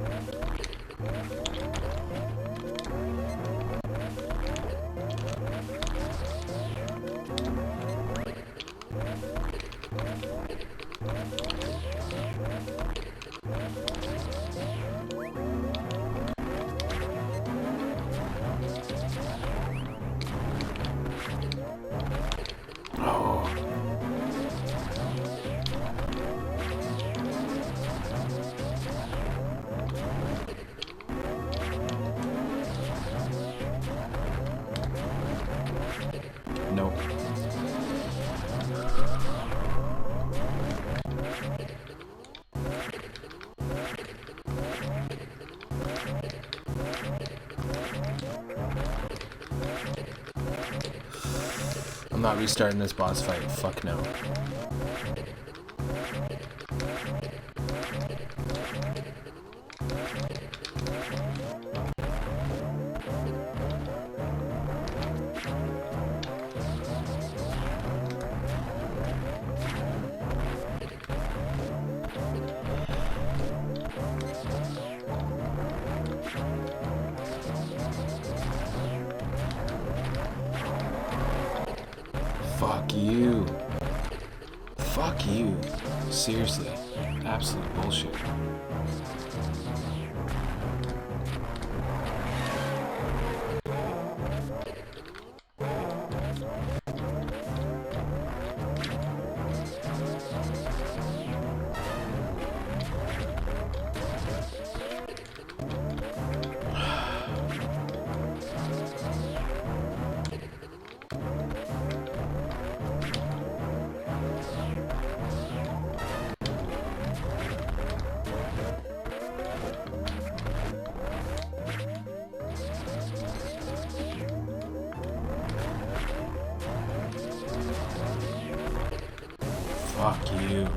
Oh. Nope. I'm not restarting this boss fight. Fuck no. Fuck you. Fuck you. Seriously. Absolute bullshit. Fuck you.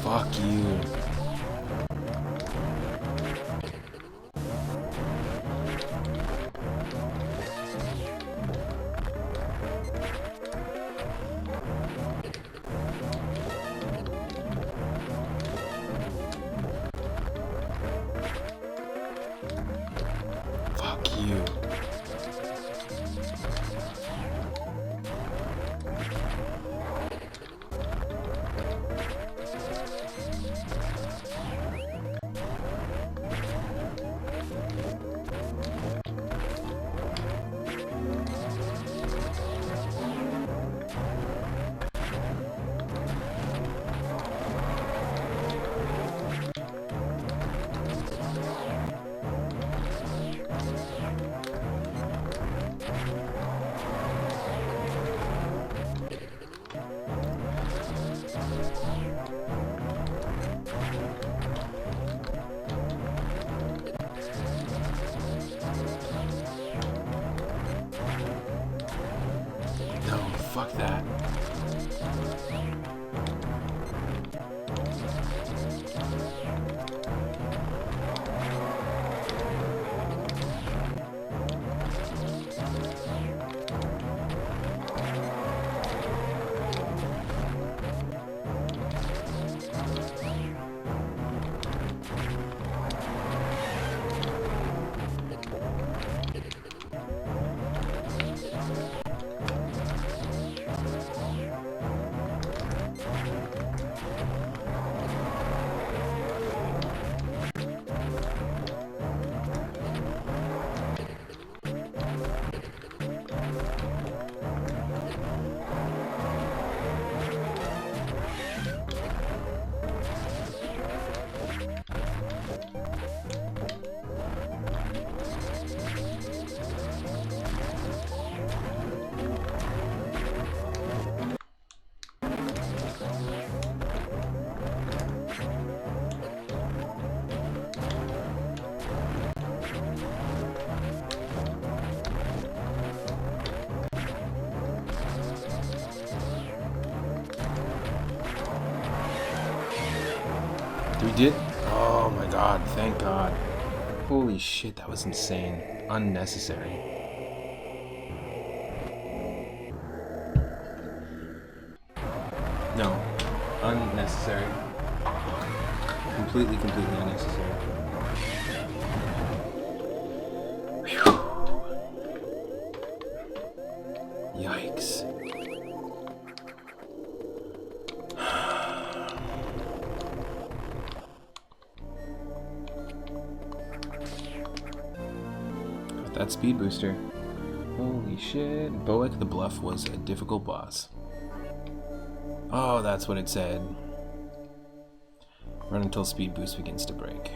Fuck you. Fuck you. No, fuck that. We did? Oh my god, thank god. Holy shit, that was insane. Unnecessary. No. Unnecessary. Completely unnecessary. Whew. Yikes. That speed booster. Holy shit. Boek the Bluff was a difficult boss. Oh, that's what it said. Run until speed boost begins to break.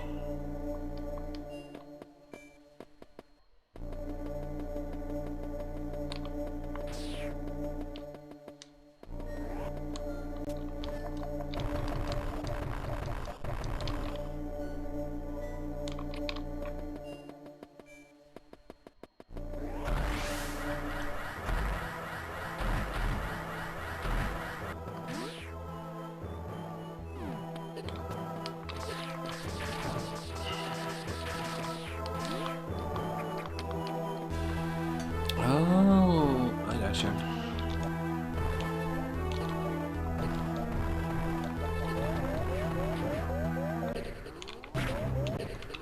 Oh, I gotcha.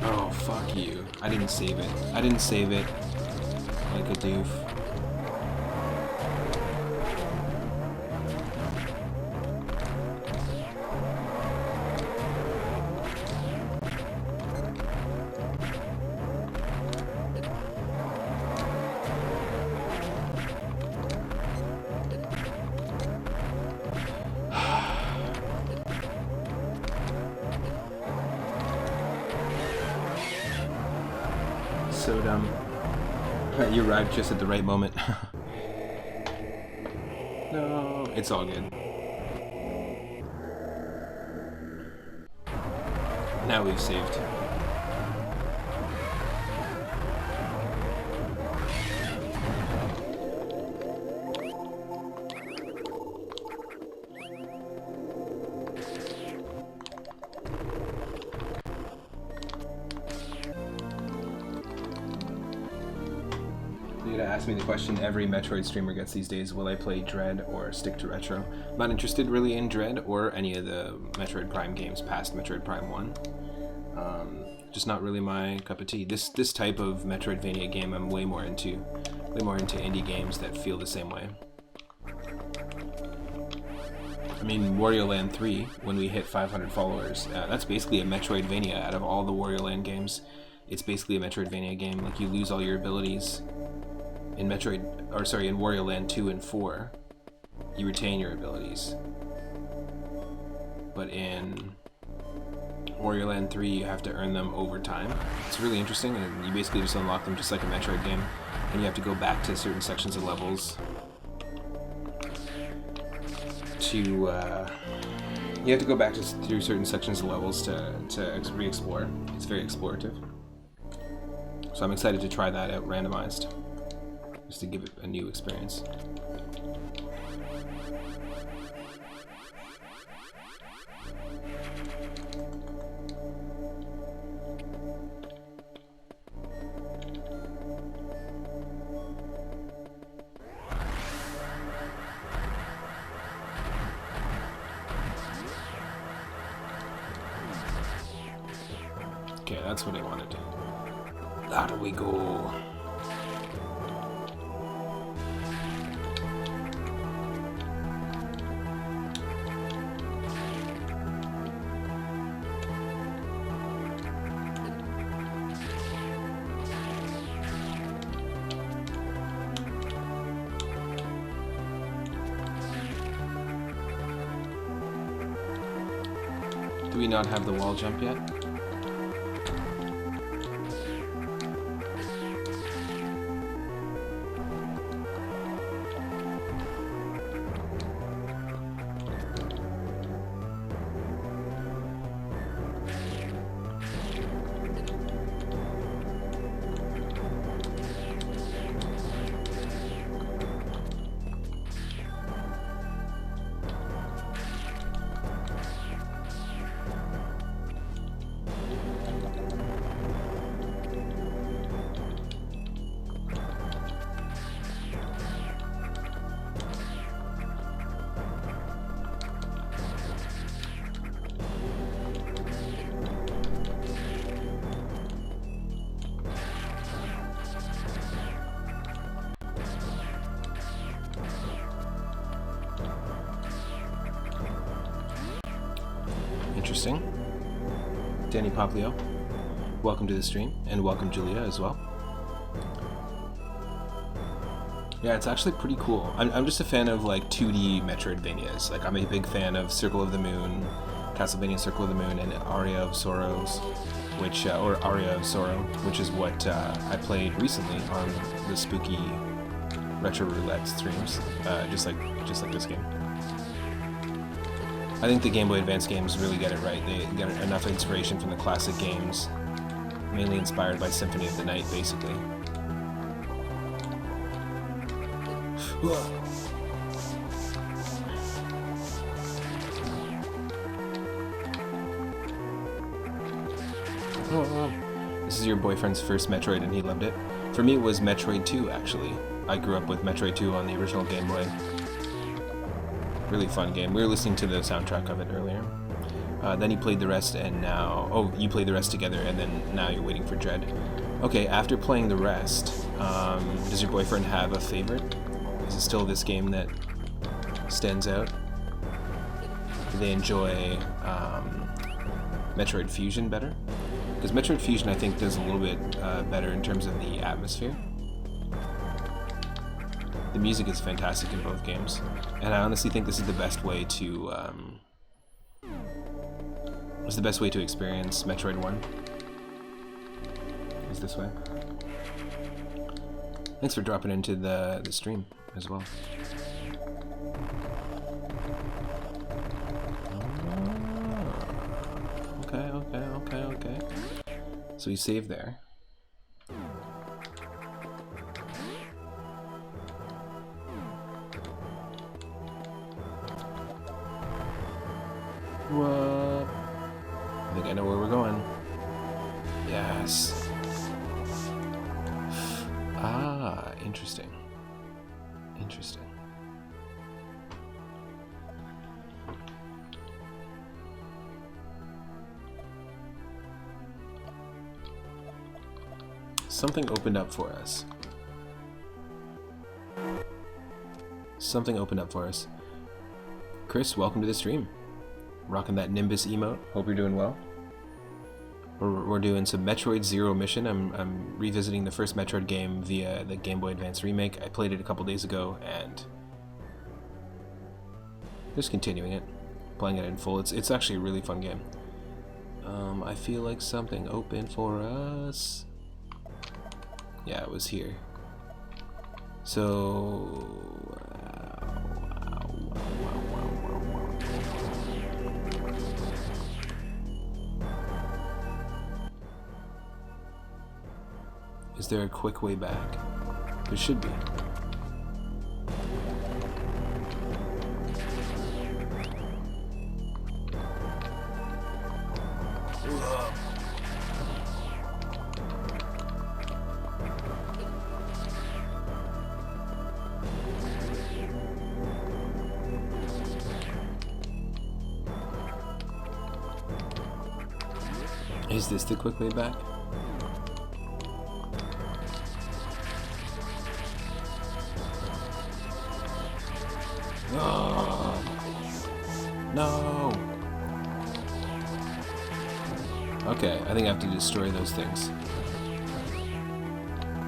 Oh, fuck you. I didn't save it. I didn't save it. Like a doof. So dumb. You arrived just at the right moment. No, it's all good. Now we've saved. Ask me the question every Metroid streamer gets these days: will I play Dread or stick to retro? I'm not interested really in Dread or any of the Metroid Prime games past Metroid Prime 1. Just not really my cup of tea. This type of Metroidvania game I'm way more into indie games that feel the same way. I mean, Wario Land 3, when we hit 500 followers, that's basically a Metroidvania. Out of all the Wario Land games, it's basically a Metroidvania game. Like, you lose all your abilities. In Wario Land 2 and 4, you retain your abilities. But in Wario Land 3, you have to earn them over time. It's really interesting, and you basically just unlock them just like a Metroid game, and you have to go back to certain sections of levels through certain sections of levels to re-explore. It's very explorative. So I'm excited to try that out randomized, just to give it a new experience. Okay, that's what I wanted. Out we go. Do we not have the wall jump yet? Interesting. Danny Poplio, welcome to the stream, and welcome Julia as well. Yeah, it's actually pretty cool. I'm just a fan of like 2D Metroidvanias. Like I'm a big fan of Circle of the Moon, Castlevania Circle of the Moon, and Aria of Sorrows, which or Aria of Sorrow, which is what I played recently on the spooky Retro Roulette streams, just like this game. I think the Game Boy Advance games really get it right. They get enough inspiration from the classic games, mainly inspired by Symphony of the Night, basically. This is your boyfriend's first Metroid and he loved it. For me it was Metroid 2, actually. I grew up with Metroid 2 on the original Game Boy. Really fun game. We were listening to the soundtrack of it earlier. Then he played the rest and now... Oh, you played the rest together and then now you're waiting for Dread. Okay, after playing the rest, does your boyfriend have a favorite? Is it still this game that stands out? Do they enjoy Metroid Fusion better? Because Metroid Fusion, I think, does a little bit better in terms of the atmosphere. The music is fantastic in both games, and I honestly think this is the best way to experience Metroid 1. Is this way. Thanks for dropping into the stream as well. Okay. So you save there. What? I think I know where we're going. Yes. Ah, interesting. Interesting. Something opened up for us. Something opened up for us. Chris, welcome to the stream. Rocking that Nimbus emote. Hope you're doing well. We're doing some Metroid Zero Mission. I'm revisiting the first Metroid game via the Game Boy Advance remake. I played it a couple days ago and just continuing it, playing it in full. It's actually a really fun game. I feel like something opened for us. Yeah, it was here. So is there a quick way back? There should be. Is this the quick way back? Oh, no. Okay, I think I have to destroy those things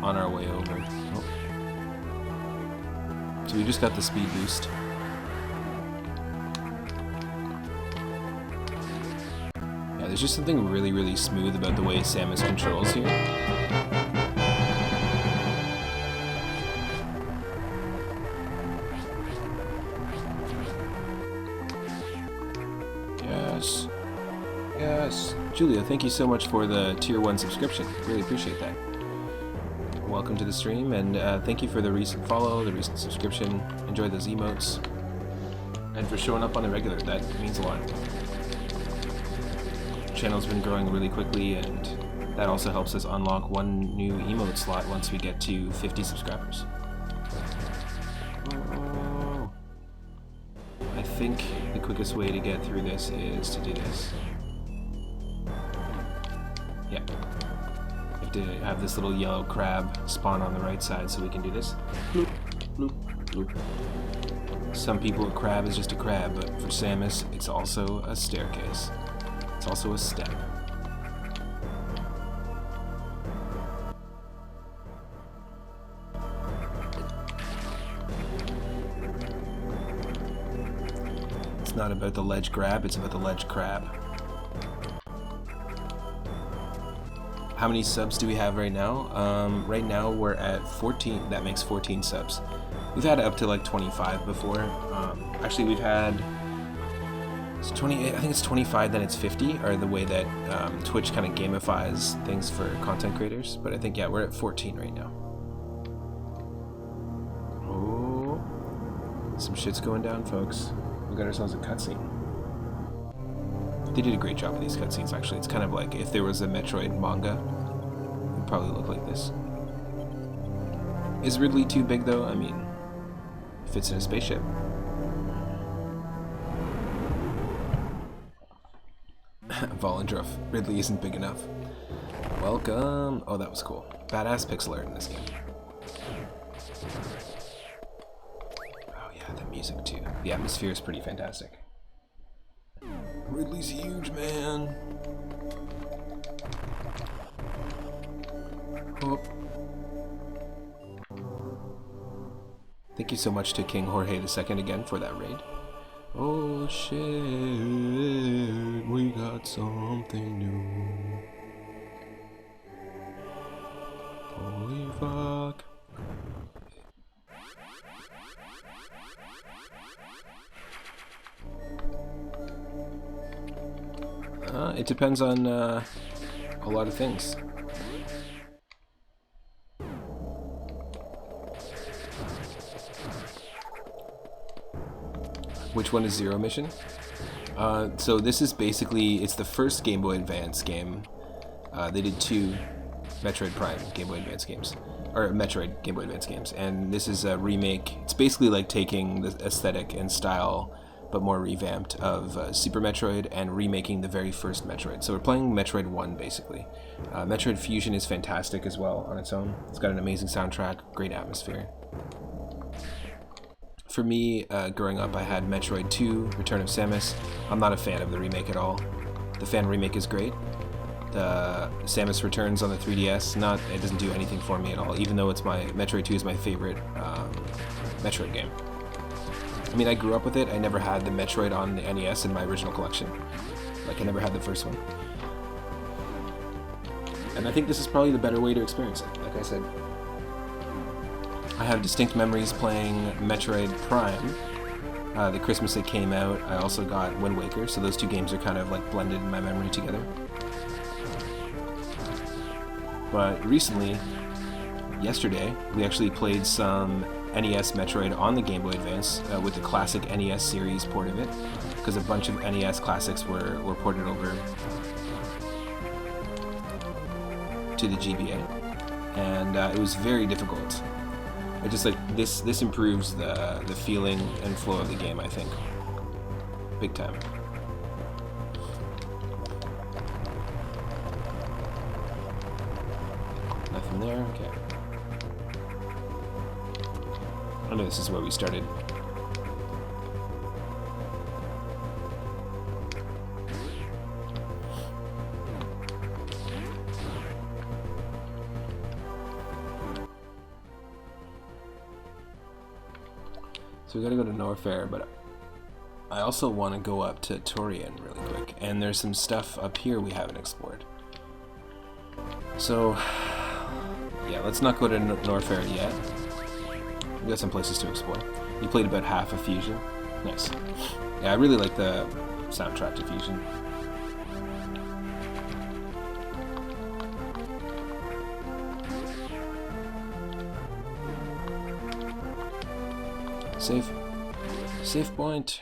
on our way over. Oh. So we just got the speed boost. Yeah, there's just something really, really smooth about the way Samus controls here. Yes. Julia, thank you so much for the Tier 1 subscription. Really appreciate that. Welcome to the stream, and thank you for the recent follow, the recent subscription. Enjoy those emotes. And for showing up on the regular, that means a lot. The channel's been growing really quickly, and that also helps us unlock one new emote slot once we get to 50 subscribers. I think the quickest way to get through this is to do this. Yeah. You have to have this little yellow crab spawn on the right side so we can do this. Bloop, bloop, bloop. Some people, a crab is just a crab, but for Samus, it's also a staircase. It's also a step. It's not about the ledge grab, it's about the ledge crab. How many subs do we have right now? Right now we're at 14. That makes 14 subs. We've had up to like 25 before. Actually, we've had... It's 20, I think it's 25, then it's 50, or the way that Twitch kind of gamifies things for content creators. But I think, yeah, we're at 14 right now. Oh, some shit's going down, folks. We got ourselves a cutscene. They did a great job with these cutscenes, actually. It's kind of like if there was a Metroid manga, it would probably look like this. Is Ridley too big, though? I mean, fits in a spaceship. Volendruff. Ridley isn't big enough. Welcome. Oh, that was cool. Badass pixel art in this game. Oh yeah, the music too. The atmosphere is pretty fantastic. Ridley's huge, man. Oh. Thank you so much to King Jorge II again for that raid. Oh shit, we got something new. Holy fuck. It depends on a lot of things. Which one is Zero Mission? So this is basically, it's the first Game Boy Advance game. They did 2 Metroid Prime Game Boy Advance games, or Metroid Game Boy Advance games, and this is a remake. It's basically like taking the aesthetic and style, but more revamped, of Super Metroid and remaking the very first Metroid. So we're playing Metroid 1, basically. Metroid Fusion is fantastic as well on its own. It's got an amazing soundtrack, great atmosphere. For me, growing up, I had Metroid 2, Return of Samus. I'm not a fan of the remake at all. The fan remake is great. The Samus Returns on the 3DS, it doesn't do anything for me at all, even though it's Metroid 2 is my favorite Metroid game. I mean, I grew up with it. I never had the Metroid on the NES in my original collection. Like, I never had the first one. And I think this is probably the better way to experience it, like I said. I have distinct memories playing Metroid Prime, the Christmas it came out. I also got Wind Waker, so those 2 games are kind of like blended in my memory together. But recently, yesterday, we actually played some NES Metroid on the Game Boy Advance with the classic NES series port of it, because a bunch of NES classics were ported over to the GBA, and it was very difficult. It just like this improves the feeling and flow of the game, I think, big time. Nothing there. Okay. I know this is where we started. So we gotta go to Norfair, but I also want to go up to Torian really quick. And there's some stuff up here we haven't explored. So, yeah, let's not go to Norfair yet. We got some places to explore. You played about half of Fusion. Nice. Yeah, I really like the soundtrack to Fusion. Safe point.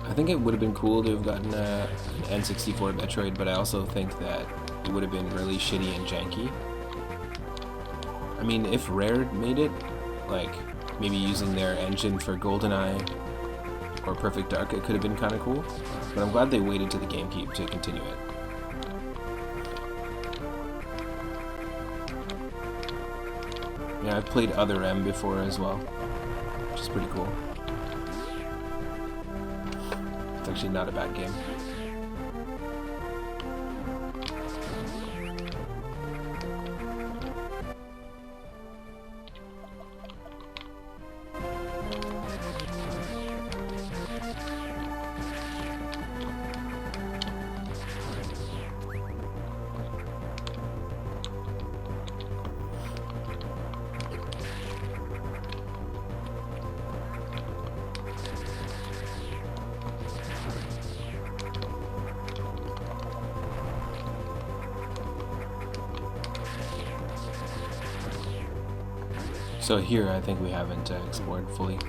I think it would have been cool to have gotten an N64 Metroid, but I also think that it would have been really shitty and janky. I mean, if Rare made it, like maybe using their engine for GoldenEye or Perfect Dark, it could have been kind of cool. But I'm glad they waited to the GameCube to continue it. Yeah, I've played Other M before as well, which is pretty cool. It's actually not a bad game. So here, I think we haven't explored fully.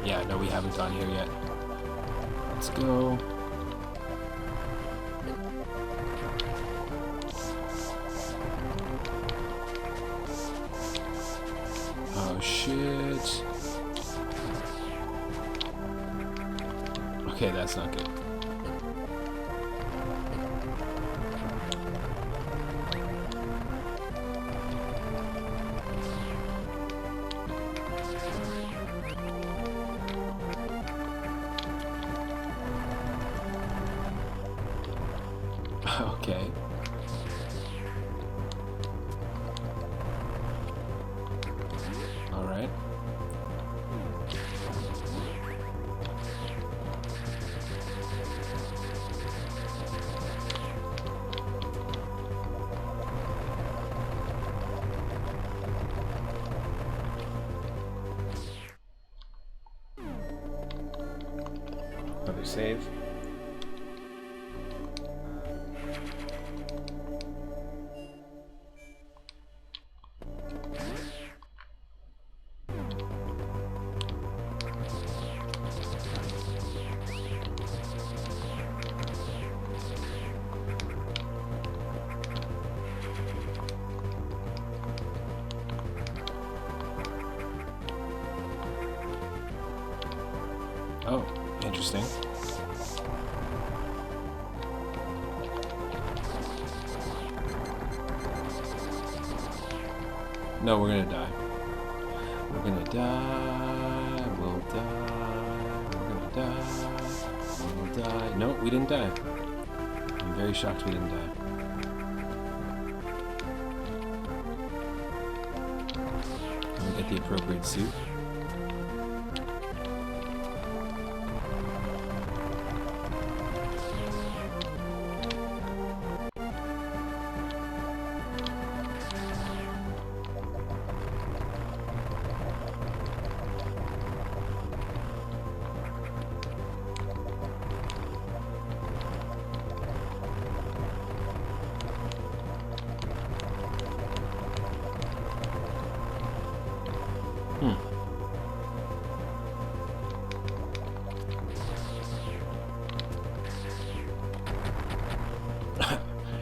Yeah, no, we haven't gone here yet. Let's go. Oh, shit. Okay, that's not good. Okay. All right. Another save. Oh, interesting. No, we're gonna die. We're gonna die. We'll die. We're gonna die. We'll die. No, we didn't die. I'm very shocked we didn't die. Let me get the appropriate suit.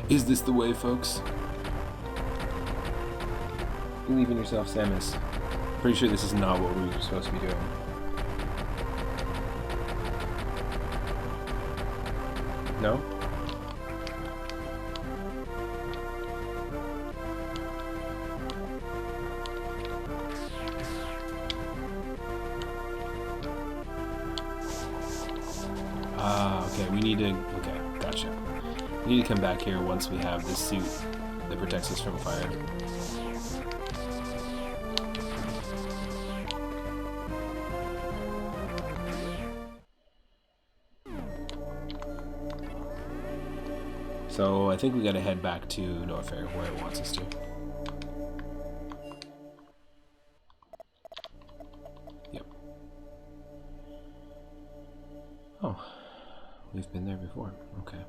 Is this the way, folks? Believe in yourself, Samus. Pretty sure this is not what we were supposed to be doing. No? Ah, okay, we need to... Okay, gotcha. We need to come back here once we have this suit that protects us from fire. So I think we gotta head back to Norfair where it wants us to. Yep. Oh, we've been there before. Okay.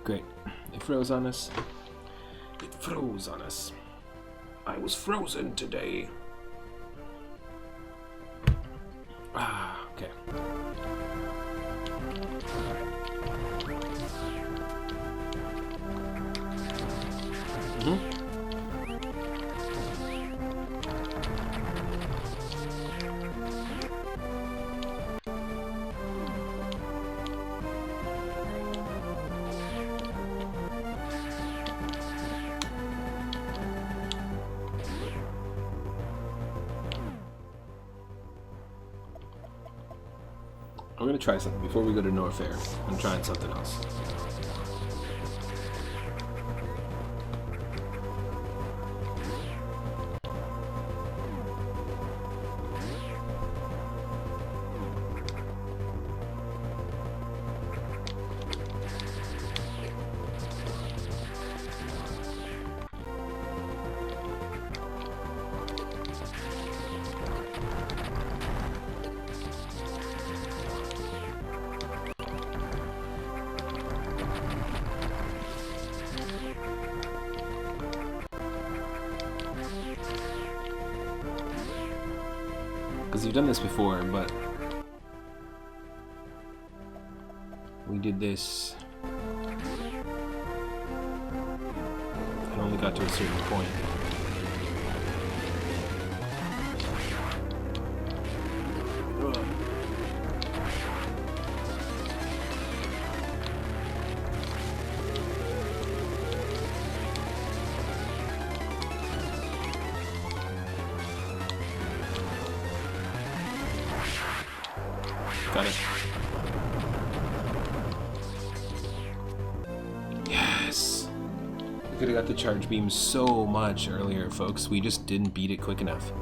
Great. It froze on us. It froze on us. I was frozen today. Ah, okay. I'm gonna try something before we go to Norfair. I'm trying something else. Because you've done this before, but we did this and only got to a certain point. Got it. Yes! We could have got the charge beam so much earlier, folks. We just didn't beat it quick enough.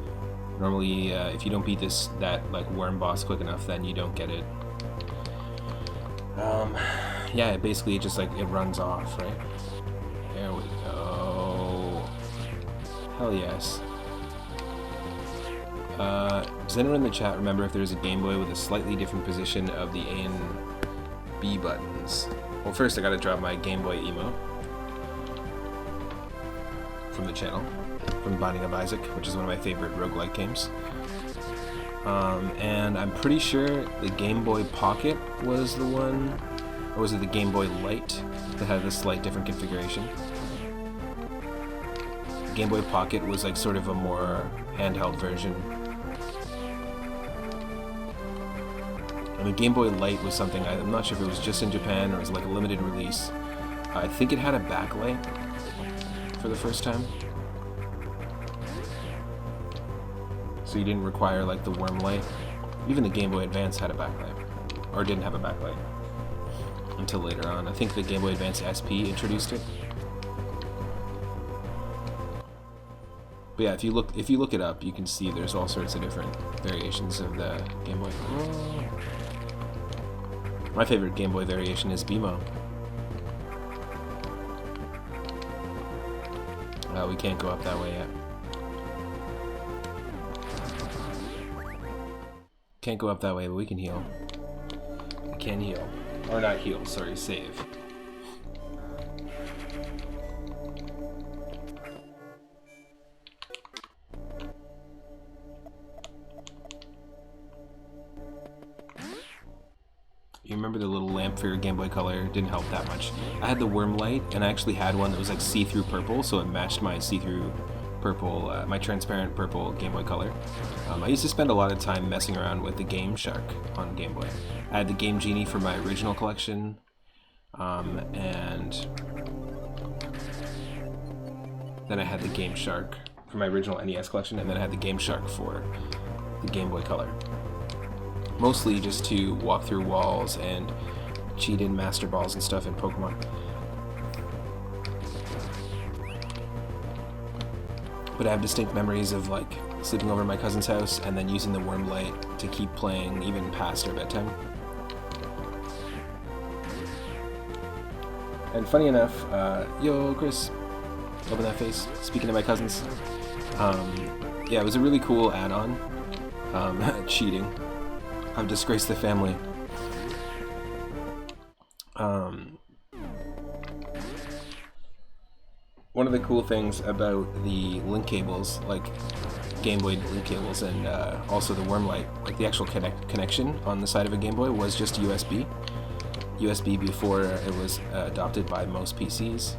Normally, if you don't beat that like worm boss quick enough, then you don't get it. Yeah, basically it just like it runs off, right? There we go. Hell yes. Does anyone in the chat remember if there's a Game Boy with a slightly different position of the A and B buttons? Well, first I gotta drop my Game Boy emo from the channel, from Binding of Isaac, which is one of my favorite roguelike games. And I'm pretty sure the Game Boy Pocket was the one, or was it the Game Boy Light that had a slight different configuration? The Game Boy Pocket was like sort of a more handheld version. And the Game Boy Light was something, I'm not sure if it was just in Japan or it was like a limited release. I think it had a backlight for the first time. So you didn't require like the worm light. Even the Game Boy Advance had a backlight. Or didn't have a backlight. Until later on. I think the Game Boy Advance SP introduced it. But yeah, if you look it up, you can see there's all sorts of different variations of the Game Boy. My favorite Game Boy variation is BMO. We can't go up that way yet. Can't go up that way, but we can heal. We can heal. Or not heal, sorry, save. You remember the little lamp for your Game Boy Color? Didn't help that much. I had the worm light, and I actually had one that was like see-through purple, so it matched my see-through purple, my transparent purple Game Boy Color. I used to spend a lot of time messing around with the Game Shark on Game Boy. I had the Game Genie for my original collection, and then I had the Game Shark for my original NES collection, and then I had the Game Shark for the Game Boy Color. Mostly just to walk through walls and cheat in Master Balls and stuff in Pokemon. But I have distinct memories of like sleeping over at my cousin's house and then using the worm light to keep playing even past our bedtime. And funny enough, yo Chris, open that face, speaking to my cousins. Yeah, it was a really cool add-on, cheating. I've disgraced the family. one of the cool things about the link cables, like Game Boy link cables, and also the Wormlight, like the actual connection on the side of a Game Boy was just USB. USB before it was adopted by most PCs.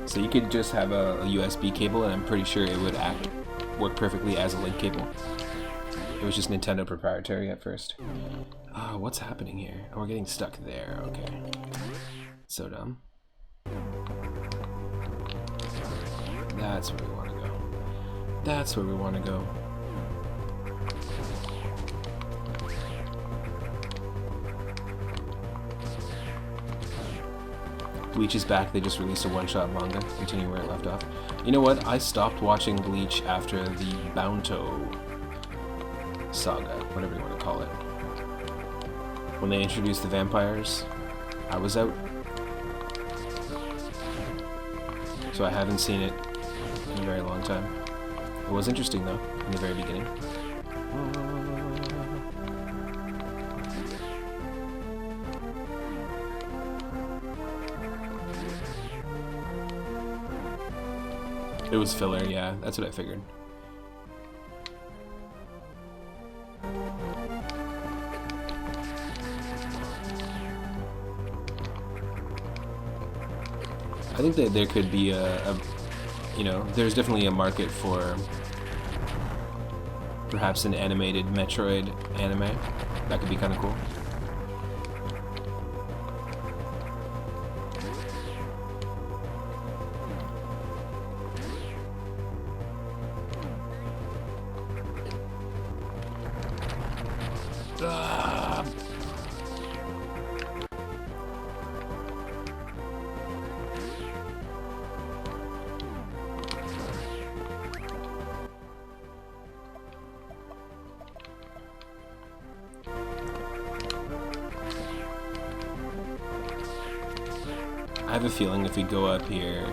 So you could just have a USB cable, and I'm pretty sure it would work perfectly as a link cable. It was just Nintendo proprietary at first. What's happening here? Oh, we're getting stuck there. Okay. So dumb. That's where we want to go. That's where we want to go. Bleach is back. They just released a one-shot manga, continuing where it left off. You know what? I stopped watching Bleach after the Bounto saga, whatever you want to call it. When they introduced the vampires, I was out. So I haven't seen it in a very long time. It was interesting though, in the very beginning. It was filler, yeah, that's what I figured. I think that there could be you know, there's definitely a market for perhaps an animated Metroid anime. That could be kind of cool. I have a feeling if we go up here,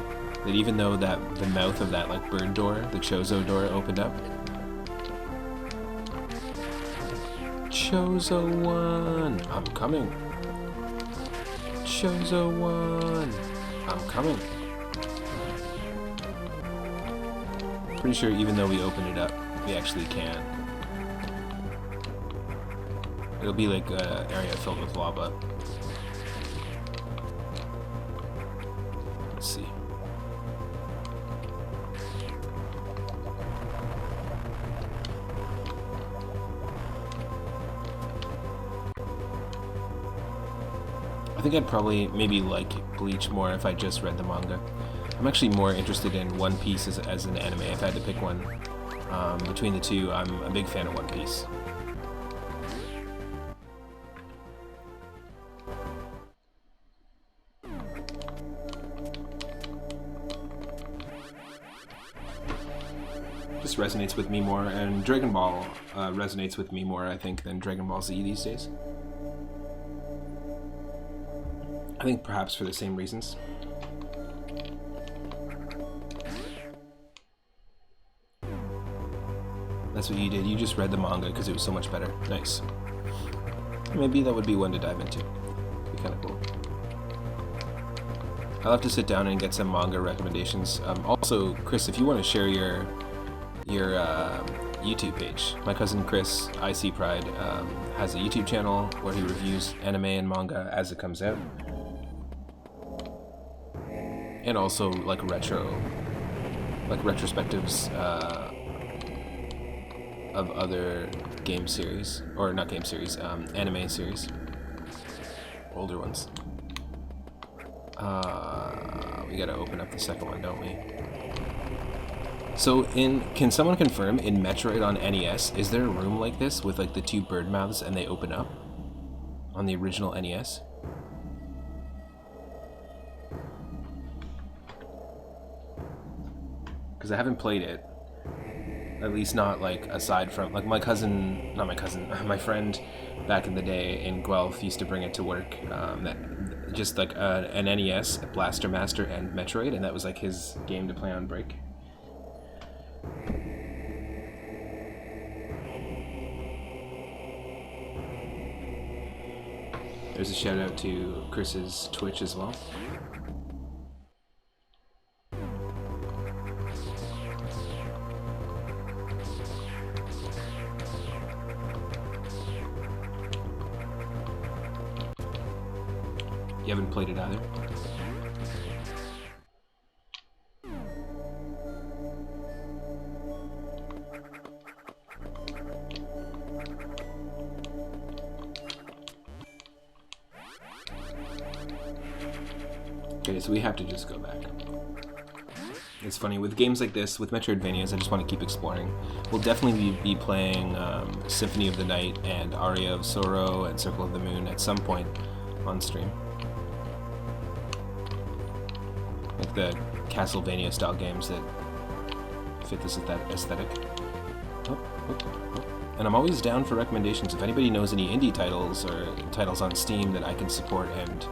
that even though that the mouth of that like bird door, the Chozo door, opened up. Chozo 1, I'm coming. Chozo 1, I'm coming. Pretty sure even though we open it up, we actually can. It'll be like an area filled with lava. Let's see. I think I'd probably maybe like Bleach more if I just read the manga. I'm actually more interested in One Piece as an anime. If I had to pick one between the two, I'm a big fan of One Piece. Just resonates with me more, and Dragon Ball resonates with me more, I think, than Dragon Ball Z these days. I think perhaps for the same reasons. That's what you did. You just read the manga because it was so much better. Nice. Maybe that would be one to dive into. Be kind of cool. I'll have to sit down and get some manga recommendations. Also, Chris, if you want to share your YouTube page, my cousin Chris, IC Pride, has a YouTube channel where he reviews anime and manga as it comes out, and also like retrospectives of other game series, or not game series, anime series, older ones. We gotta open up the second one, don't we? So can someone confirm, in Metroid on NES, is there a room like this with like the two bird mouths and they open up on the original NES? Because I haven't played it, at least not like aside from like my friend back in the day in Guelph used to bring it to work, just like an NES, Blaster Master, and Metroid, and that was like his game to play on break. There's a shout out to Chris's Twitch as well. You haven't played it either? Okay, so we have to just go back. It's funny, with games like this, with Metroidvanias, I just want to keep exploring. We'll definitely be playing Symphony of the Night and Aria of Sorrow and Circle of the Moon at some point on stream. Like the Castlevania style games that fit this aesthetic. And I'm always down for recommendations. If anybody knows any indie titles or titles on Steam that I can support and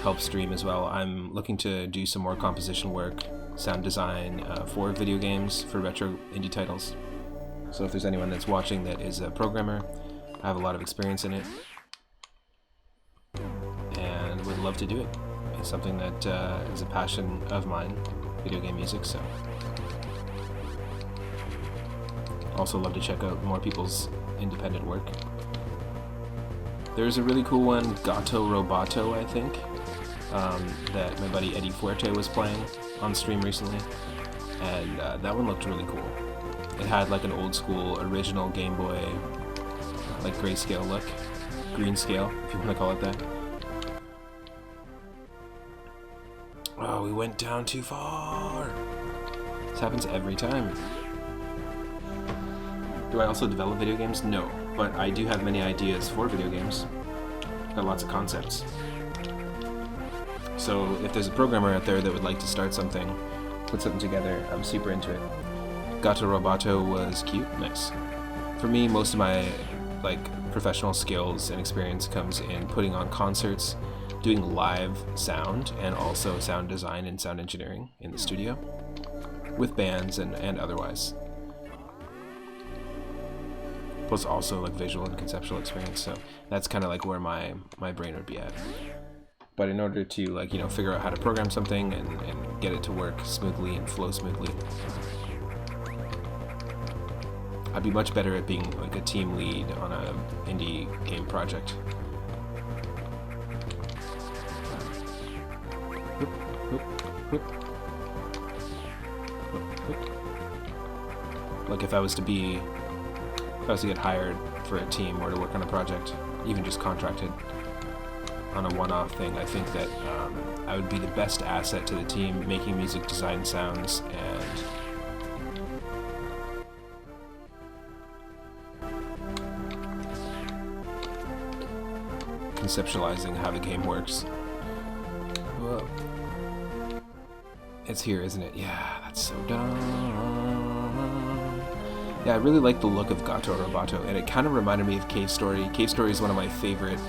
help stream as well, I'm looking to do some more composition work, sound design for video games, for retro indie titles. So if there's anyone that's watching that is a programmer, I have a lot of experience in it and would love to do it. It's something that is a passion of mine, video game music, so. Also love to check out more people's independent work. There's a really cool one, Gato Roboto, I think, that my buddy Eddie Fuerte was playing on stream recently, and that one looked really cool. It had like an old school original Game Boy, like grayscale look, green scale, if you want to call it that. Oh, we went down too far! This happens every time. Do I also develop video games? No, but I do have many ideas for video games. Got lots of concepts. So if there's a programmer out there that would like to start something, put something together, I'm super into it. Gato Roboto was cute, nice. For me, most of my professional skills and experience comes in putting on concerts, doing live sound, and also sound design and sound engineering in the studio, with bands and otherwise. Plus also like visual and conceptual experience, so that's kind of like where my brain would be at. But in order to figure out how to program something and get it to work smoothly and flow smoothly, I'd be much better at being like a team lead on a indie game project. Like if I was to get hired for a team or to work on a project, even just contracted on a one-off thing, I think that I would be the best asset to the team, making music, design sounds, and conceptualizing how the game works. Whoa. It's here, isn't it? Yeah, that's so dumb. Yeah, I really like the look of Gato Roboto, and it kind of reminded me of Cave Story. Cave Story is one of my favorite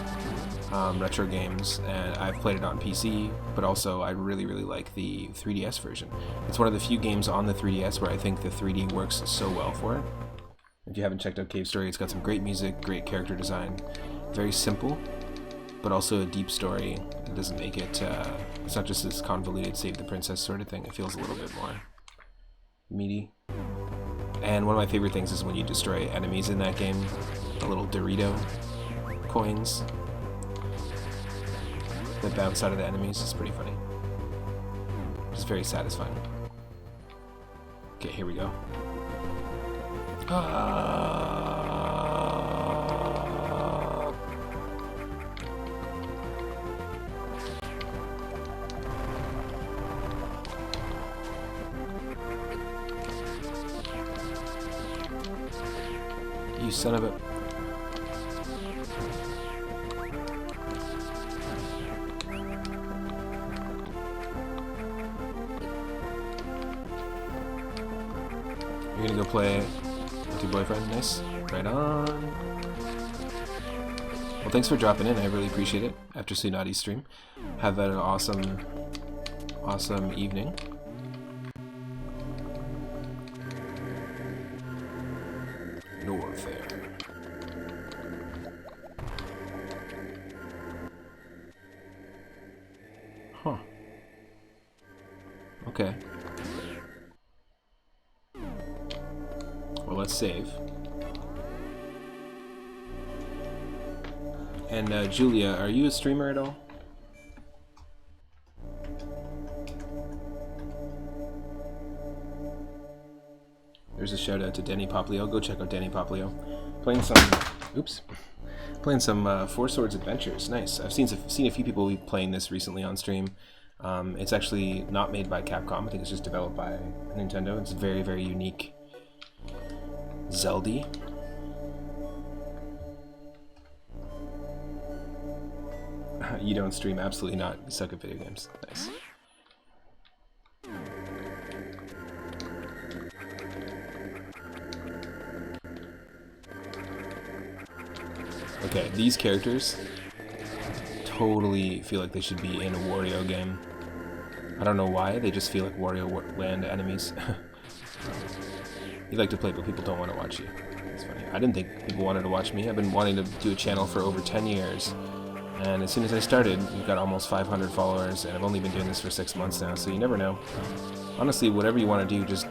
retro games, and I've played it on PC, but also I really, really like the 3DS version. It's one of the few games on the 3DS where I think the 3D works so well for it. If you haven't checked out Cave Story, it's got some great music, great character design, very simple, but also a deep story. It doesn't make it, it's not just this convoluted save the princess sort of thing. It feels a little bit more meaty. And one of my favorite things is when you destroy enemies in that game, the little Dorito coins that bounce out of the enemies. Is pretty funny. It's very satisfying. Okay, here we go. You son of a... You're gonna go play with your boyfriend? Nice. Right on. Well, thanks for dropping in. I really appreciate it. After Tsunadi's stream, have an awesome evening. Warfare. Huh. Okay. Well, let's save. And Julia, are you a streamer at all? There's a shout out to Danny Poplio. Go check out Danny Poplio. Playing some Four Swords Adventures. Nice. I've seen a few people playing this recently on stream. It's actually not made by Capcom. I think it's just developed by Nintendo. It's very, very unique. Zelda. You don't stream? Absolutely not. You suck at video games. Nice. Okay, these characters totally feel like they should be in a Wario game. I don't know why, they just feel like Wario Land enemies. You like to play, but people don't want to watch you. It's funny. I didn't think people wanted to watch me. I've been wanting to do a channel for over 10 years. And as soon as I started, we've got almost 500 followers, and I've only been doing this for 6 months now, so you never know. Honestly, whatever you want to do, just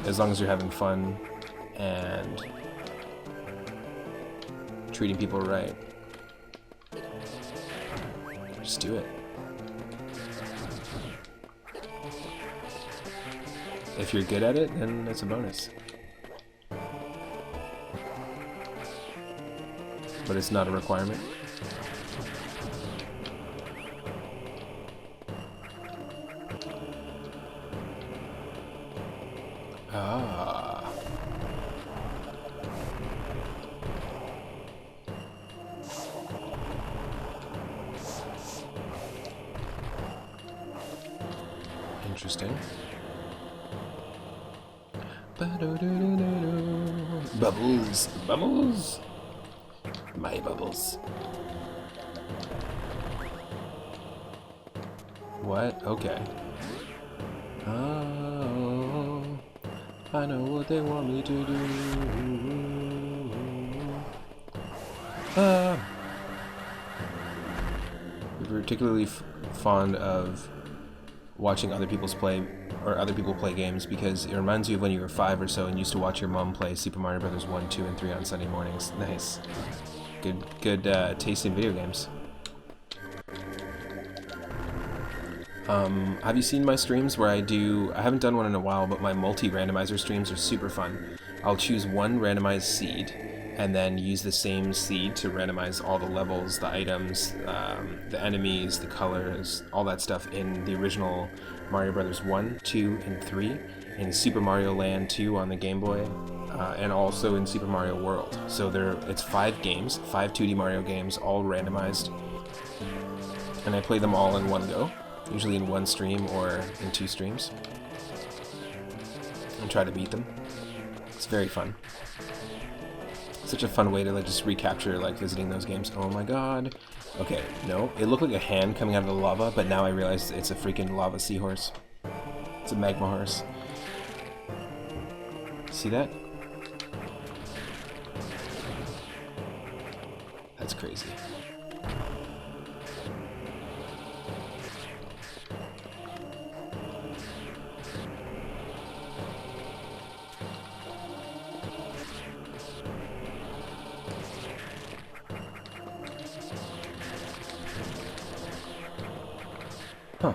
as long as you're having fun and treating people right, just do it. If you're good at it, then that's a bonus. But it's not a requirement. Ah. Interesting. Bubbles! Bubbles! My bubbles. What? Okay. Oh, I know what they want me to do. I'm particularly fond of watching other people play games because it reminds you of when you were 5 or so and used to watch your mom play Super Mario Brothers 1, 2, and 3 on Sunday mornings. Nice. Good taste in video games. Have you seen my streams where I haven't done one in a while, but my multi-randomizer streams are super fun. I'll choose one randomized seed and then use the same seed to randomize all the levels, the items, the enemies, the colors, all that stuff in the original Mario Brothers 1, 2, and 3, in Super Mario Land 2 on the Game Boy, and also in Super Mario World. So it's 5 games, 5 2D Mario games, all randomized, and I play them all in one go, usually in one stream or in 2 streams, and try to beat them. It's very fun. Such a fun way to just recapture visiting those games. Oh my god. Okay, no, it looked like a hand coming out of the lava, but now I realize it's a freaking lava seahorse. It's a magma horse. See that? That's crazy. Huh.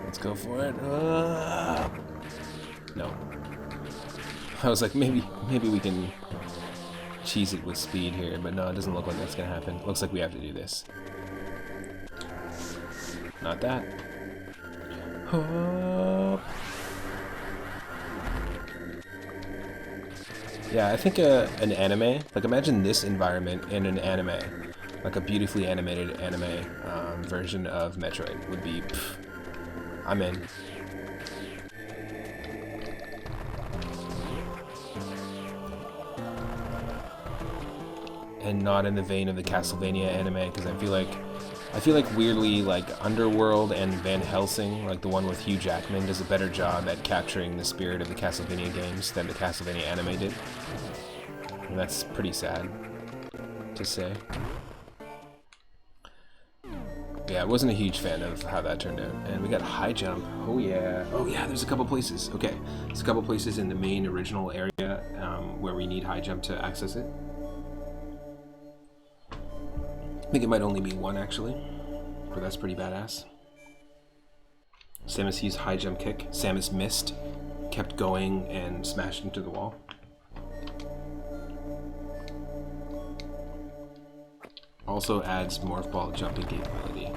Let's go for it. No. I was like, maybe we can cheese it with speed here, but no, it doesn't look like that's gonna happen. Looks like we have to do this. not that. Oh. Yeah, I think an anime, like imagine this environment in an anime, like a beautifully animated anime version of Metroid would be, I'm in. And not in the vein of the Castlevania anime, because I feel like weirdly like Underworld and Van Helsing, like the one with Hugh Jackman, does a better job at capturing the spirit of the Castlevania games than the Castlevania anime did. And that's pretty sad to say. Yeah, I wasn't a huge fan of how that turned out. And we got high jump. Oh yeah. Oh yeah, there's a couple places. Okay, there's a couple places in the main original area where we need high jump to access it. I think it might only be one actually, but that's pretty badass. Samus used high jump kick. Samus missed, kept going, and smashed into the wall. Also adds morph ball jumping capability.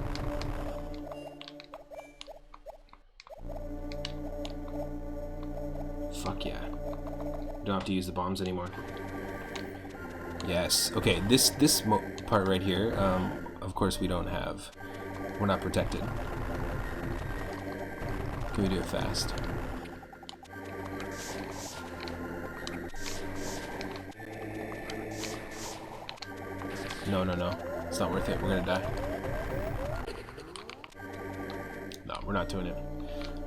Fuck yeah. Don't have to use the bombs anymore. Yes. Okay, this part right here, of course we don't have. We're not protected. Can we do it fast? No, no, no. It's not worth it. We're gonna die. No, we're not doing it.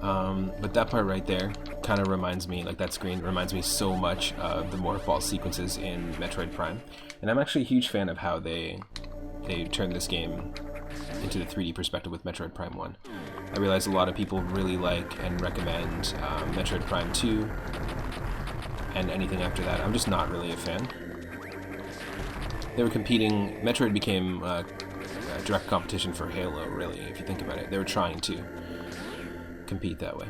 But that part right there kind of reminds me, like that screen reminds me so much of the morph ball sequences in Metroid Prime. And I'm actually a huge fan of how they turned this game into the 3D perspective with Metroid Prime 1. I realize a lot of people really like and recommend Metroid Prime 2 and anything after that. I'm just not really a fan. They were competing, Metroid became a direct competition for Halo, really, if you think about it. They were trying to compete that way.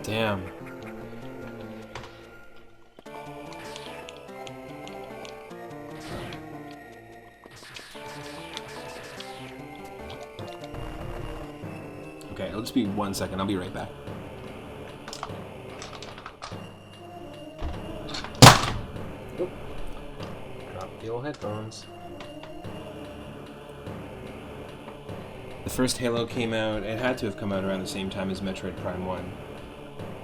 Damn. Okay, it'll just be 1 second. I'll be right back. Oop. Drop the old headphones. The first Halo came out, it had to have come out around the same time as Metroid Prime 1.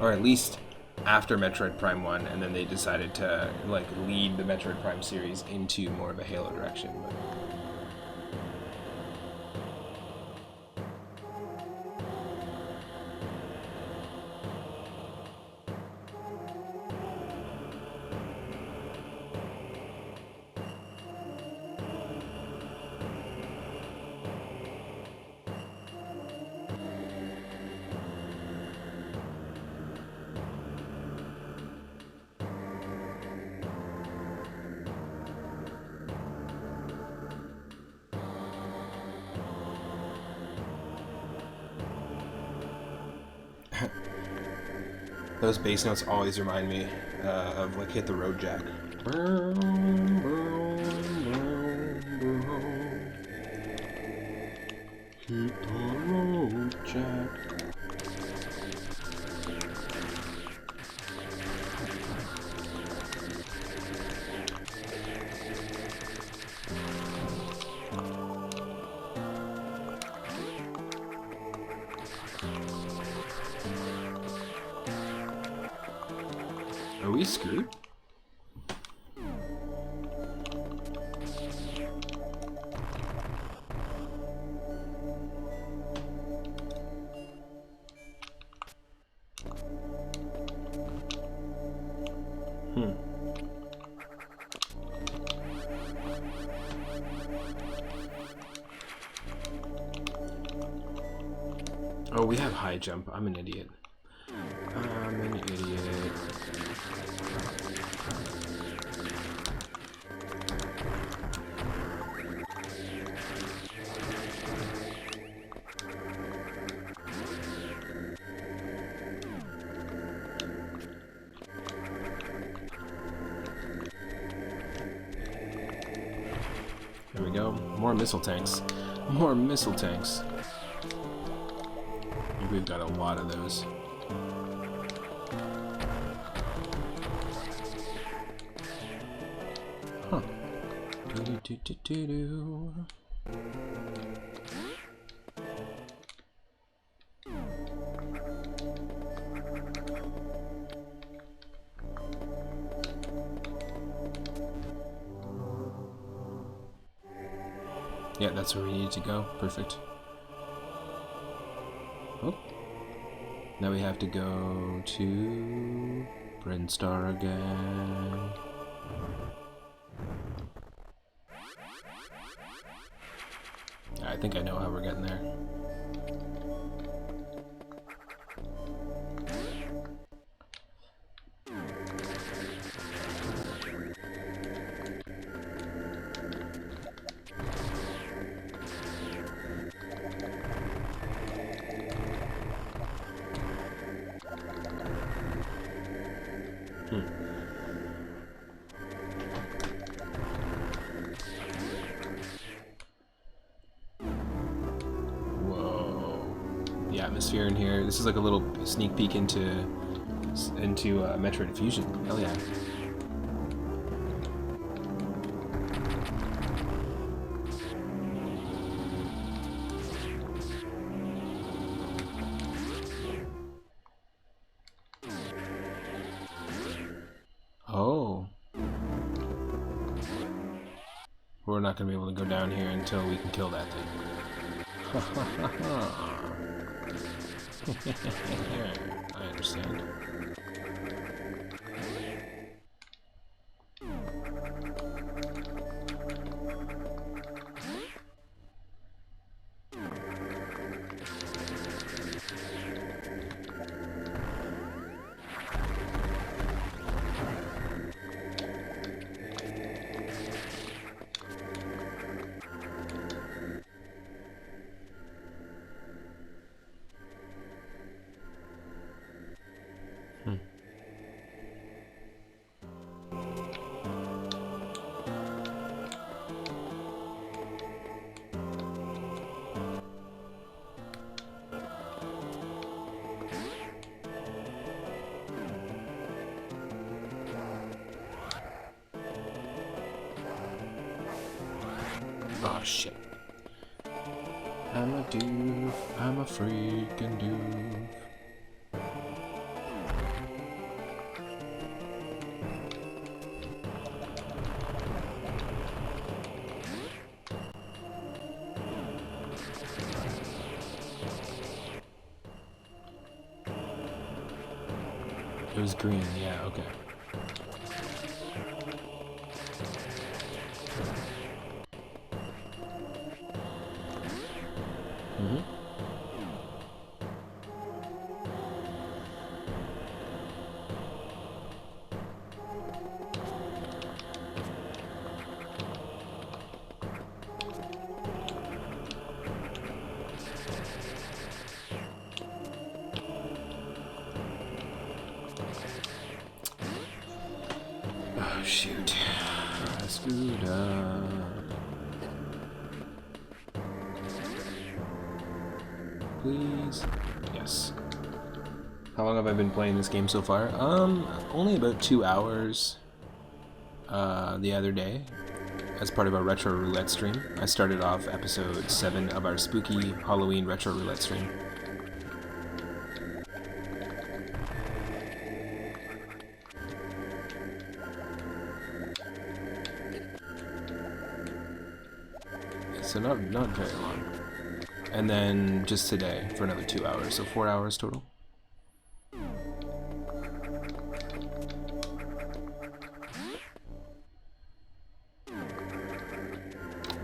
Or at least after Metroid Prime 1, and then they decided to like lead the Metroid Prime series into more of a Halo direction. But those bass notes always remind me of like Hit the Road Jack. Hit the road, Jack. Are we screwed? Oh, we have high jump. I'm an idiot. I'm an idiot. more missile tanks. More missile tanks. I think we've got a lot of those. Huh. Do-do-do-do-do-do. Yeah, that's where we need to go. Perfect. Oh. Now we have to go to Brinstar again. I think I know how we're getting there. The atmosphere in here. This is like a little sneak peek into Metroid Fusion. Hell yeah. Oh. We're not going to be able to go down here until we can kill that thing. I understand. Oh shit. I'm a doof, I'm a freaking doof. It was green, yeah, okay. Oh shoot. I screwed up. Please. Yes. How long have I been playing this game so far? Only about 2 hours. The other day, as part of our Retro Roulette stream. I started off episode 7 of our spooky Halloween Retro Roulette stream. So not very long. And then just today for another 2 hours, so 4 hours total.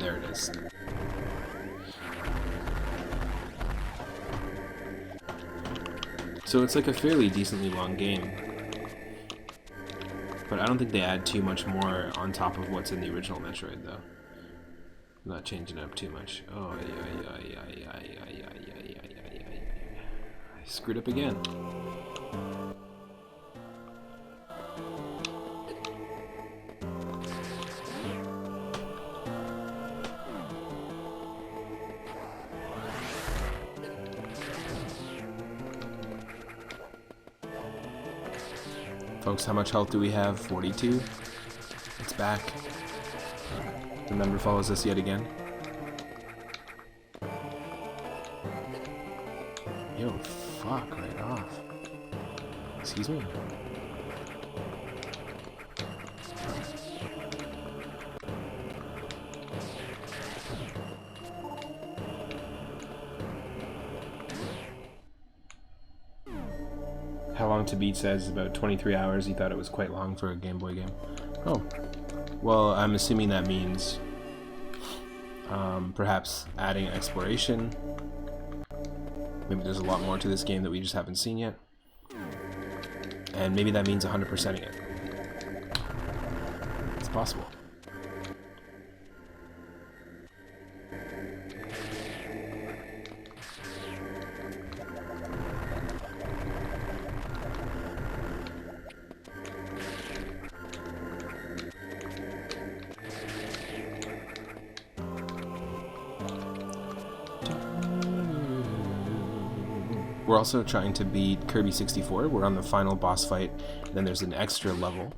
There it is. So it's like a fairly decently long game. But I don't think they add too much more on top of what's in the original Metroid, though. Not changing up too much. Oh, I screwed up again. Folks, how much health do we have? 42. It's back. The member follows us yet again. Yo, fuck, right off. Excuse me? How long to beat says about 23 hours. He thought it was quite long for a Game Boy game. Oh. Well, I'm assuming that means perhaps adding exploration. Maybe there's a lot more to this game that we just haven't seen yet. And maybe that means 100%ing it. It's possible. We're also trying to beat Kirby 64. We're on the final boss fight. Then there's an extra level.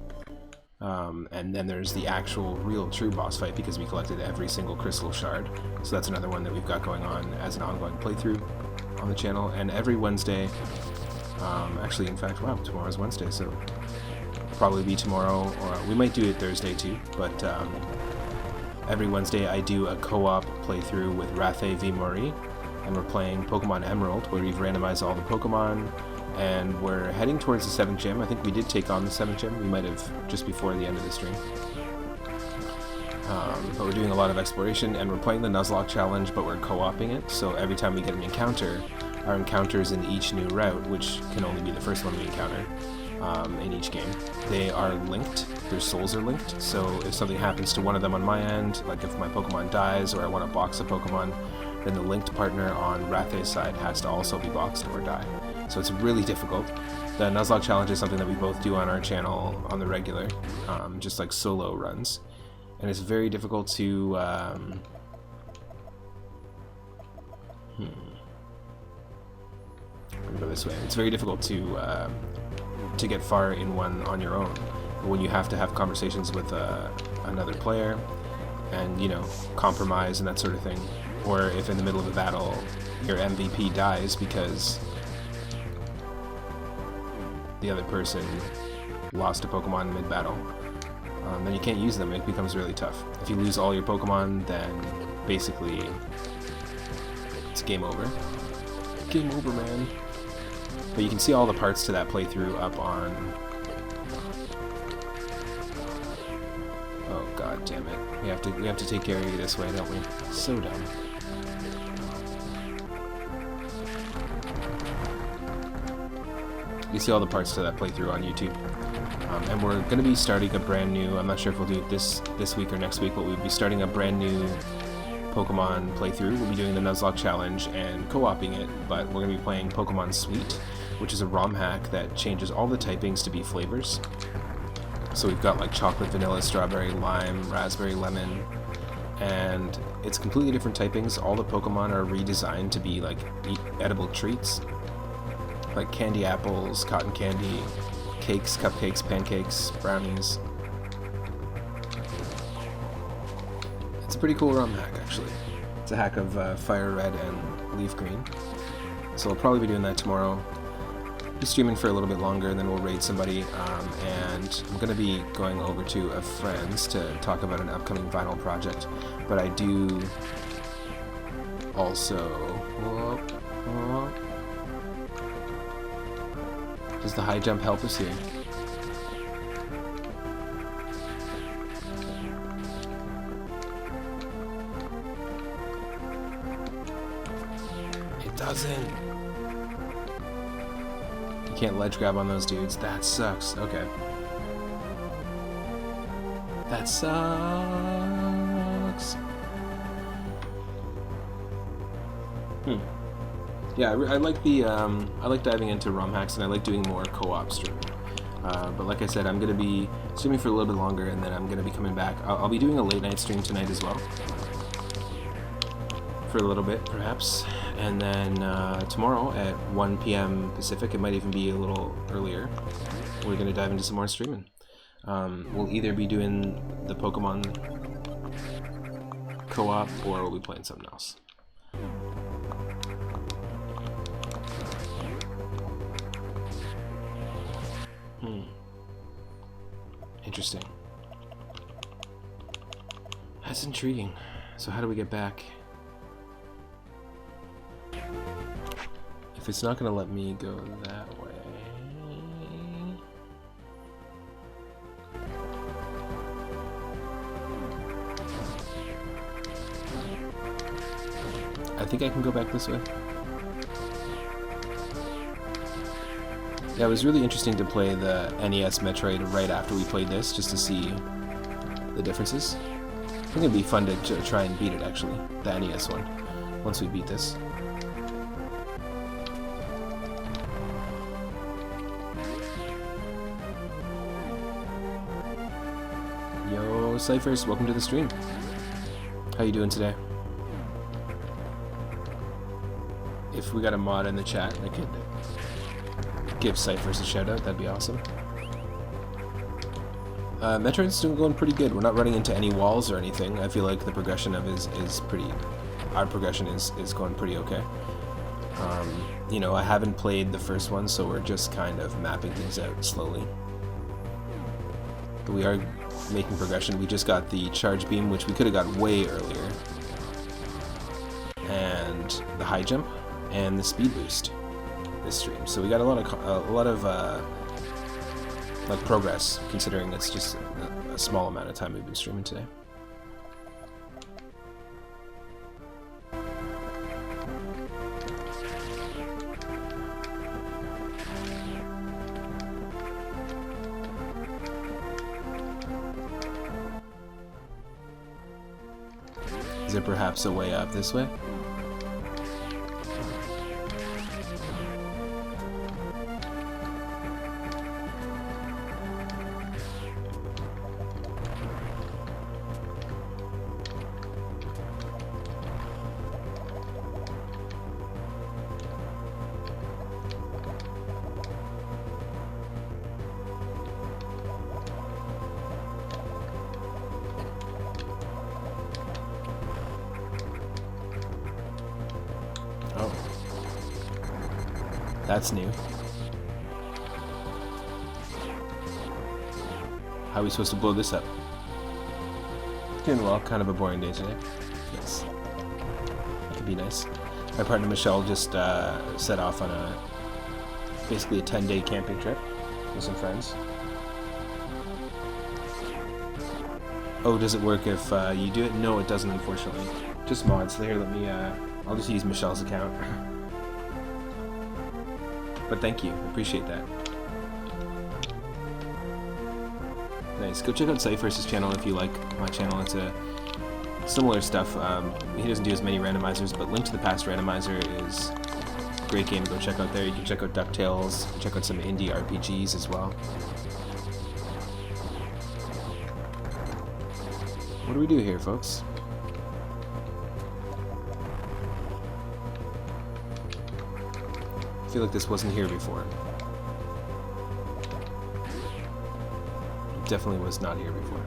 And then there's the actual real true boss fight because we collected every single crystal shard. So that's another one that we've got going on as an ongoing playthrough on the channel. And every Wednesday, actually in fact, wow, tomorrow's Wednesday, so probably be tomorrow, or we might do it Thursday too, but every Wednesday I do a co-op playthrough with Rathe v Mori. And we're playing Pokemon Emerald, where we've randomized all the Pokemon, and we're heading towards the 7th gym. I think we did take on the 7th gym. We might have just before the end of the stream. But we're doing a lot of exploration, and we're playing the Nuzlocke challenge, but we're co-oping it. So every time we get an encounter, our encounters in each new route, which can only be the first one we encounter in each game, they are linked. Their souls are linked. So if something happens to one of them on my end, like if my Pokemon dies or I want to box a Pokemon, then the linked partner on Rathe's side has to also be boxed or die. So it's really difficult. The Nuzlocke challenge is something that we both do on our channel on the regular, just like solo runs. And it's very difficult to... Let me go this way. It's very difficult to get far in one on your own. When you have to have conversations with another player and, you know, compromise and that sort of thing. Or if in the middle of a battle your MVP dies because the other person lost a Pokemon mid-battle, then you can't use them. It becomes really tough. If you lose all your Pokemon, then basically it's game over. Game over, man. But you can see all the parts to that playthrough up on... Oh god damn it. We have to take care of you this way, don't we? So dumb. You can see all the parts to that playthrough on YouTube. And we're going to be starting a brand new, I'm not sure if we'll do it this week or next week, but we'll be starting a brand new Pokemon playthrough. We'll be doing the Nuzlocke challenge and co-oping it, but we're going to be playing Pokemon Sweet, which is a ROM hack that changes all the typings to be flavors. So we've got like chocolate, vanilla, strawberry, lime, raspberry, lemon, and it's completely different typings. All the Pokemon are redesigned to be like edible treats, like candy apples, cotton candy, cakes, cupcakes, pancakes, brownies. It's a pretty cool ROM hack, actually. It's a hack of fire red and leaf green. So I'll probably be doing that tomorrow. Be streaming for a little bit longer, and then we'll raid somebody. And I'm going to be going over to a friend's to talk about an upcoming vinyl project. But I do also... Does the high jump help us here? It doesn't. You can't ledge grab on those dudes. That sucks. Okay. That sucks. Yeah, I like the I like diving into ROM hacks, and I like doing more co-op streaming. But like I said, I'm gonna be streaming for a little bit longer, and then I'm gonna be coming back. I'll be doing a late night stream tonight as well. for a little bit, perhaps, and then tomorrow at 1 p.m. Pacific, it might even be a little earlier, we're going to dive into some more streaming. We'll either be doing the Pokemon co-op or we'll be playing something else. Interesting. That's intriguing. So how do we get back? If it's not going to let me go that way... I think I can go back this way. Yeah, it was really interesting to play the NES Metroid right after we played this, just to see the differences. I think it'd be fun to try and beat it, actually, the NES one, once we beat this. Yo, Cyphers, welcome to the stream. How you doing today? If we got a mod in the chat, I could give Cyphers a shout out, that'd be awesome. Metroid's still going pretty good. We're not running into any walls or anything. I feel like the progression of it is pretty... Our progression is going pretty okay. You know, I haven't played the first one, so we're just kind of mapping things out slowly. But we are making progression. We just got the charge beam, which we could have got way earlier. And the high jump, and the speed boost this stream. So we got a lot of like progress, considering it's just a small amount of time we've been streaming today. Is there perhaps a way up this way? That's new. How are we supposed to blow this up? Doing well, kind of a boring day today. Yes. That could be nice. My partner Michelle just set off on basically a 10-day camping trip with some friends. Oh, does it work if you do it? No, it doesn't, unfortunately. Just mods. Here, let me, I'll just use Michelle's account. But thank you, appreciate that. Nice. Go check out Cyphers' channel if you like my channel. It's a similar stuff. He doesn't do as many randomizers, but Link to the Past randomizer is a great game to go check out there. You can check out DuckTales, check out some indie RPGs as well. What do we do here, folks? I feel like this wasn't here before. It definitely was not here before.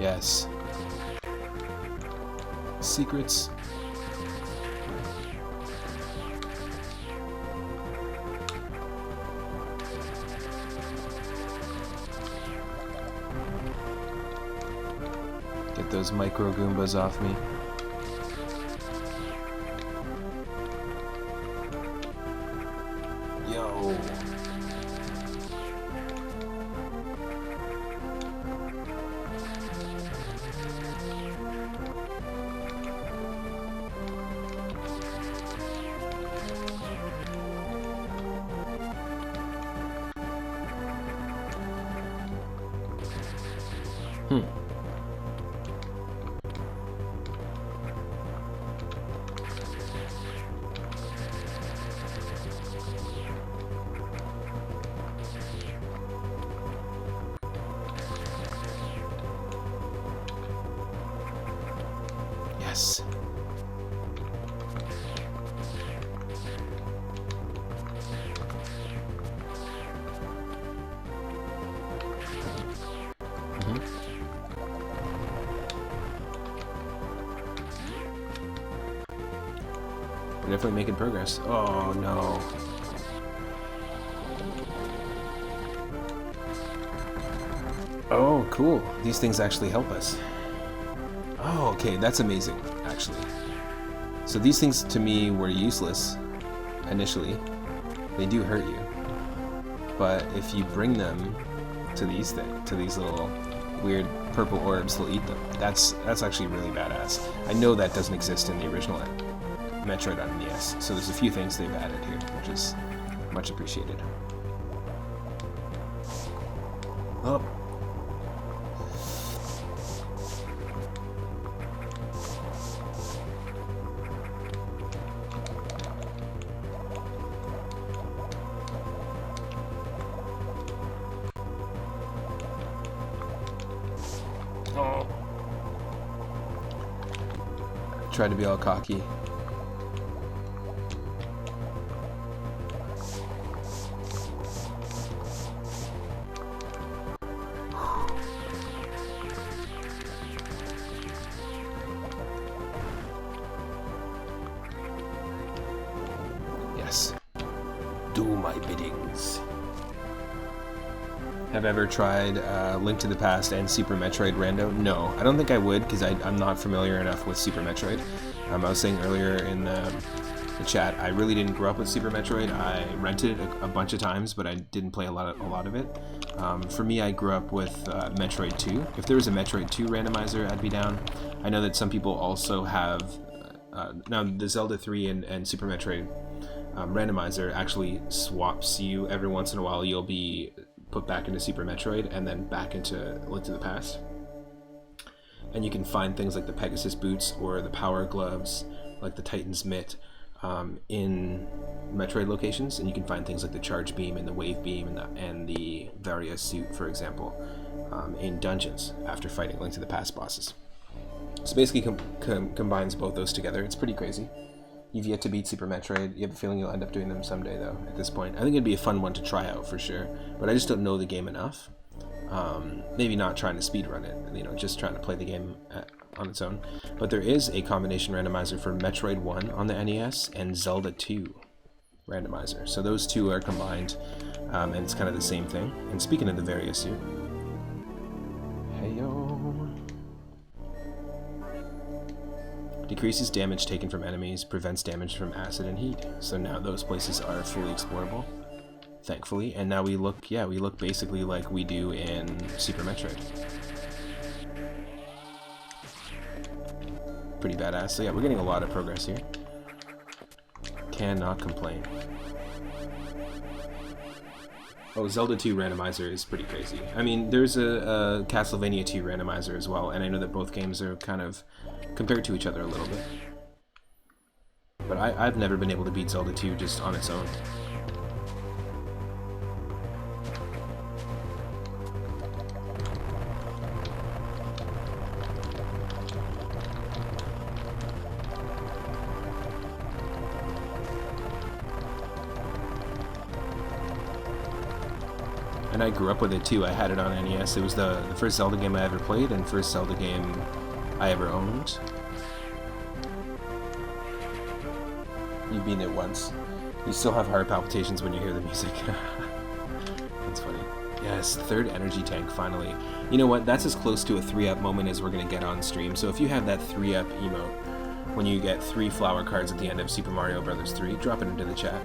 Yes. Secrets. Get those micro Goombas off me. Yo. We're definitely making progress. Oh no. Oh, cool. These things actually help us. Oh, okay, that's amazing, actually. So these things to me were useless initially. They do hurt you. But if you bring them to these little weird purple orbs, they'll eat them. That's actually really badass. I know that doesn't exist in the original Metroid on NES, so there's a few things they've added here, which is much appreciated. Oh. Oh. Try to be all cocky. Yes. Do my biddings. Have I ever tried Link to the Past and Super Metroid Rando? No, I don't think I would, because I'm not familiar enough with Super Metroid. I was saying earlier in the chat, I really didn't grow up with Super Metroid. I rented it a bunch of times, but I didn't play a lot of it. For me, I grew up with Metroid 2. If there was a Metroid 2 randomizer, I'd be down. I know that some people also have... now, the Zelda 3 and Super Metroid randomizer actually swaps you every once in a while. You'll be put back into Super Metroid and then back into Link to the Past. And you can find things like the Pegasus boots or the power gloves, like the Titan's mitt, in Metroid locations, and you can find things like the charge beam and the wave beam and the Varia suit, for example, in dungeons after fighting Link to the Past bosses. So basically combines both those together. It's pretty crazy. You've yet to beat Super Metroid. You have a feeling you'll end up doing them someday, though, at this point. I think it'd be a fun one to try out, for sure. But I just don't know the game enough. Maybe not trying to speedrun it, just trying to play the game on its own. But there is a combination randomizer for Metroid 1 on the NES and Zelda 2 randomizer. So those two are combined, and it's kind of the same thing. And speaking of the various suit... Heyo... Decreases damage taken from enemies, prevents damage from acid and heat. So now those places are fully explorable, thankfully. And now we look basically like we do in Super Metroid. Pretty badass. So yeah, we're getting a lot of progress here. Cannot complain. Oh, Zelda 2 randomizer is pretty crazy. I mean, there's a Castlevania 2 randomizer as well, and I know that both games are kind of compared to each other a little bit. But I've never been able to beat Zelda 2 just on its own. And I grew up with it too. I had it on NES. It was the first Zelda game I ever played and first Zelda game I ever owned. You've beaten it once. You still have heart palpitations when you hear the music. That's funny. Yes, third energy tank, finally. You know what? That's as close to a 3-up moment as we're going to get on stream. So if you have that 3-up emote, when you get 3 flower cards at the end of Super Mario Bros. 3, drop it into the chat.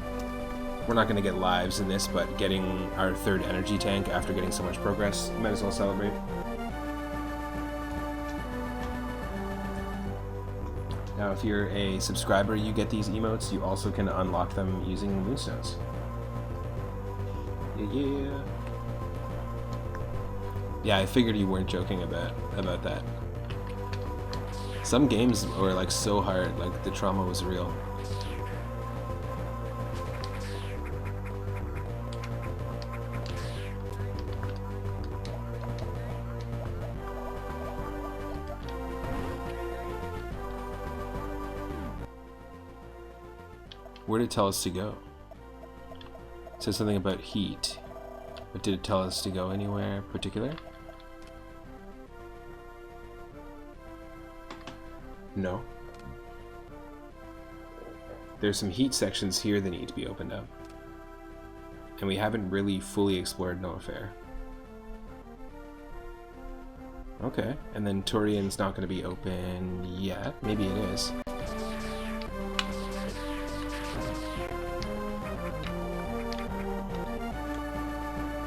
We're not going to get lives in this, but getting our third energy tank after getting so much progress, might as well celebrate. Now, if you're a subscriber, you get these emotes. You also can unlock them using moonstones. Yeah. Yeah, I figured you weren't joking about that. Some games were like so hard, like the trauma was real. Where did it tell us to go? It says something about heat, but did it tell us to go anywhere particular? No. there's some heat sections here that need to be opened up. And we haven't really fully explored Norfair. Okay, and then Turian's not going to be open yet. Maybe it is.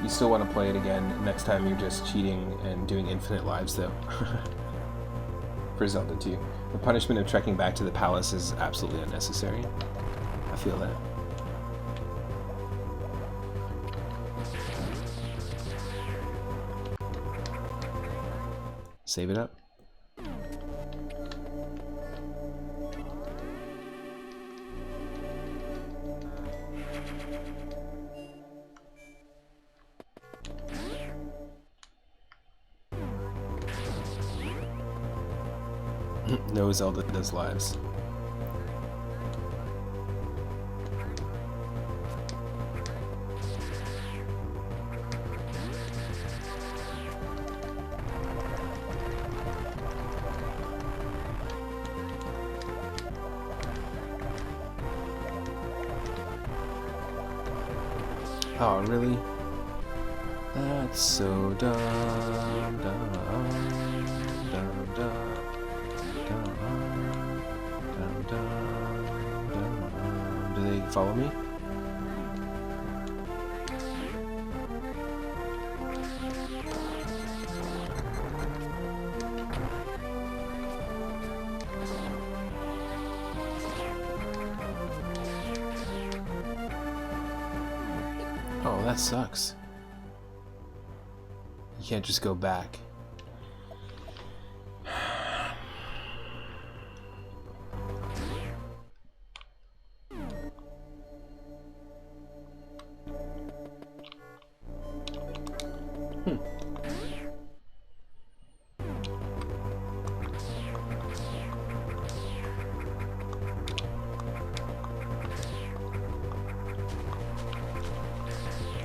You still want to play it again. Next time you're just cheating and doing infinite lives, though. For Zelda 2. The punishment of trekking back to the palace is absolutely unnecessary. I feel that. Save it up. No Zelda does lives. Oh, really? That's so dumb, dumb, dumb, dumb. Do they follow me? Oh, that sucks. You can't just go back.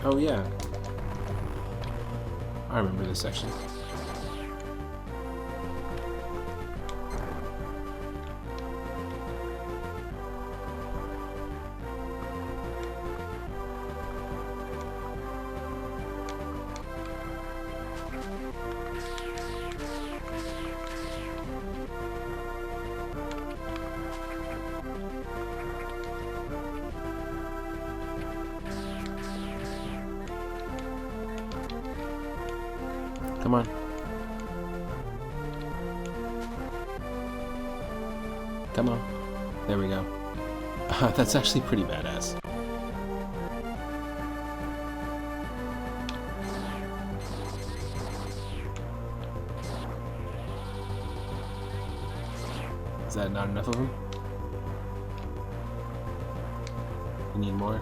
Oh yeah, I remember this section. Come on. Come on. There we go. That's actually pretty badass. Is that not enough of them? We need more?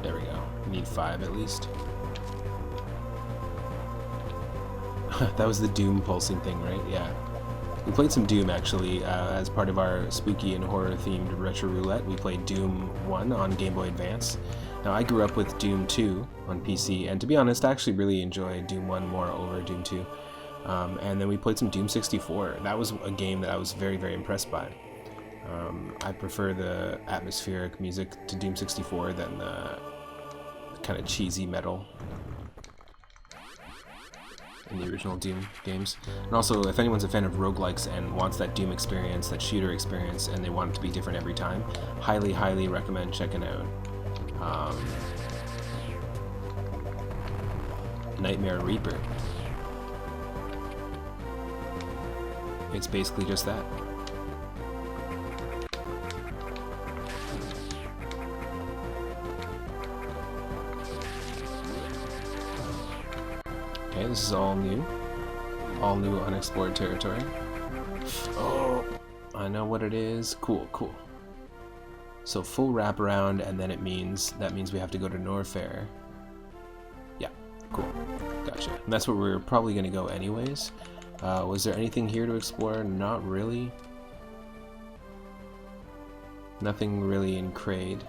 There we go. We need 5 at least. That was the Doom pulsing thing, right? Yeah. We played some Doom, actually, as part of our spooky and horror-themed retro roulette. We played Doom 1 on Game Boy Advance. Now, I grew up with Doom 2 on PC, and to be honest, I actually really enjoyed Doom 1 more over Doom 2. And then we played some Doom 64. That was a game that I was very, very impressed by. I prefer the atmospheric music to Doom 64 than the kind of cheesy metal in the original Doom games. And also, if anyone's a fan of roguelikes and wants that Doom experience, that shooter experience, and they want it to be different every time, highly, highly recommend checking out Nightmare Reaper. It's basically just that. Okay, this is all new unexplored territory. Oh, I know what it is. Cool, cool. So full wraparound, and then that means we have to go to Norfair. Yeah, cool. Gotcha. And that's where we're probably going to go anyways. Was there anything here to explore? Not really. Nothing really in Kraid.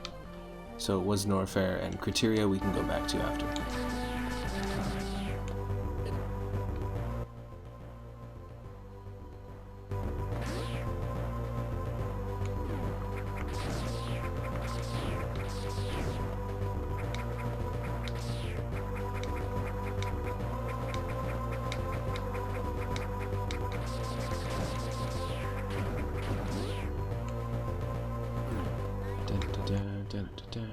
So it was Norfair, and Criteria we can go back to after. Dun, dun, dun.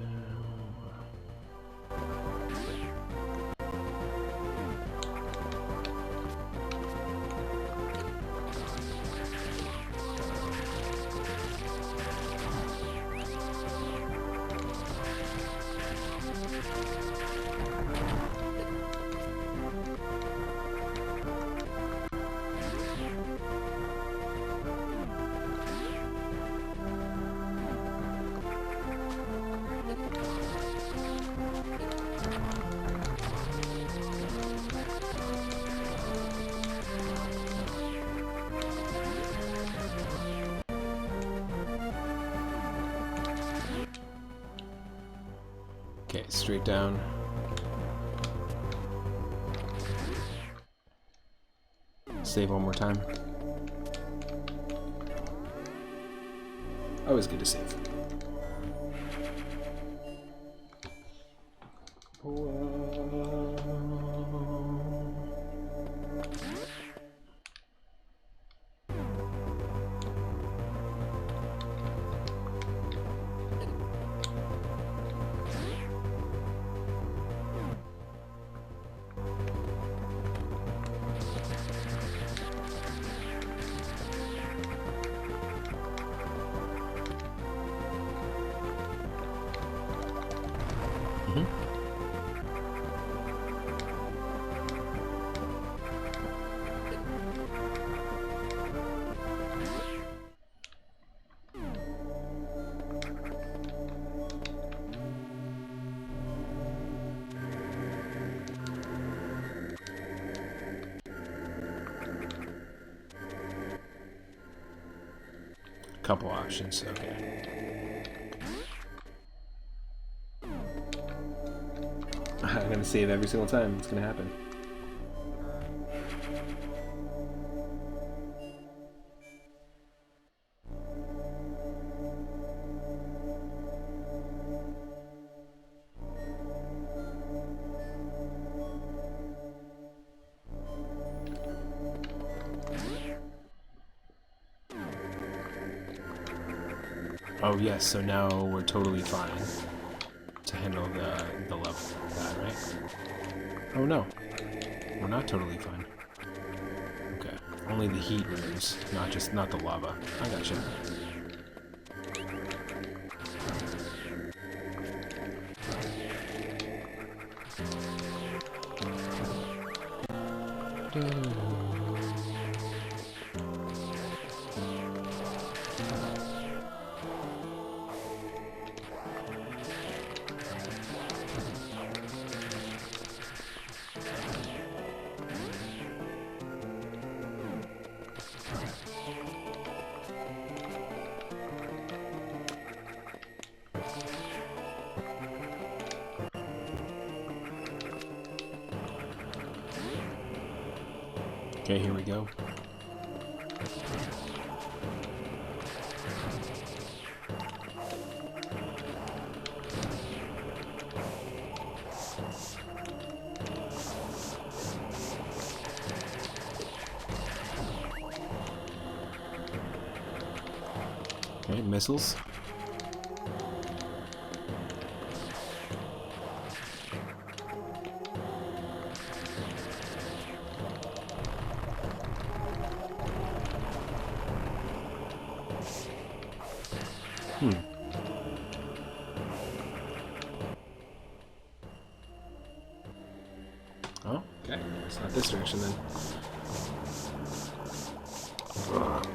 Okay, straight down. Save one more time. Always good to save. Couple options, okay. I'm gonna save every single time. It's gonna happen. Oh yes, so now we're totally fine to handle the level like that, right? Oh no, we're not totally fine. Okay, only the heat rooms, not the lava. I gotcha. Okay, here we go. Okay, missiles. Oh, okay. It's not this direction then. Ugh.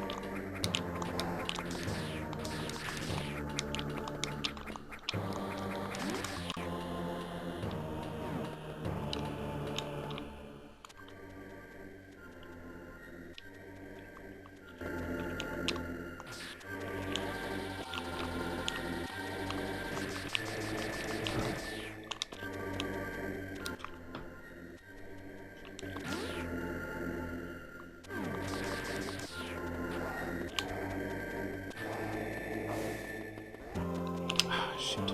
Shoot.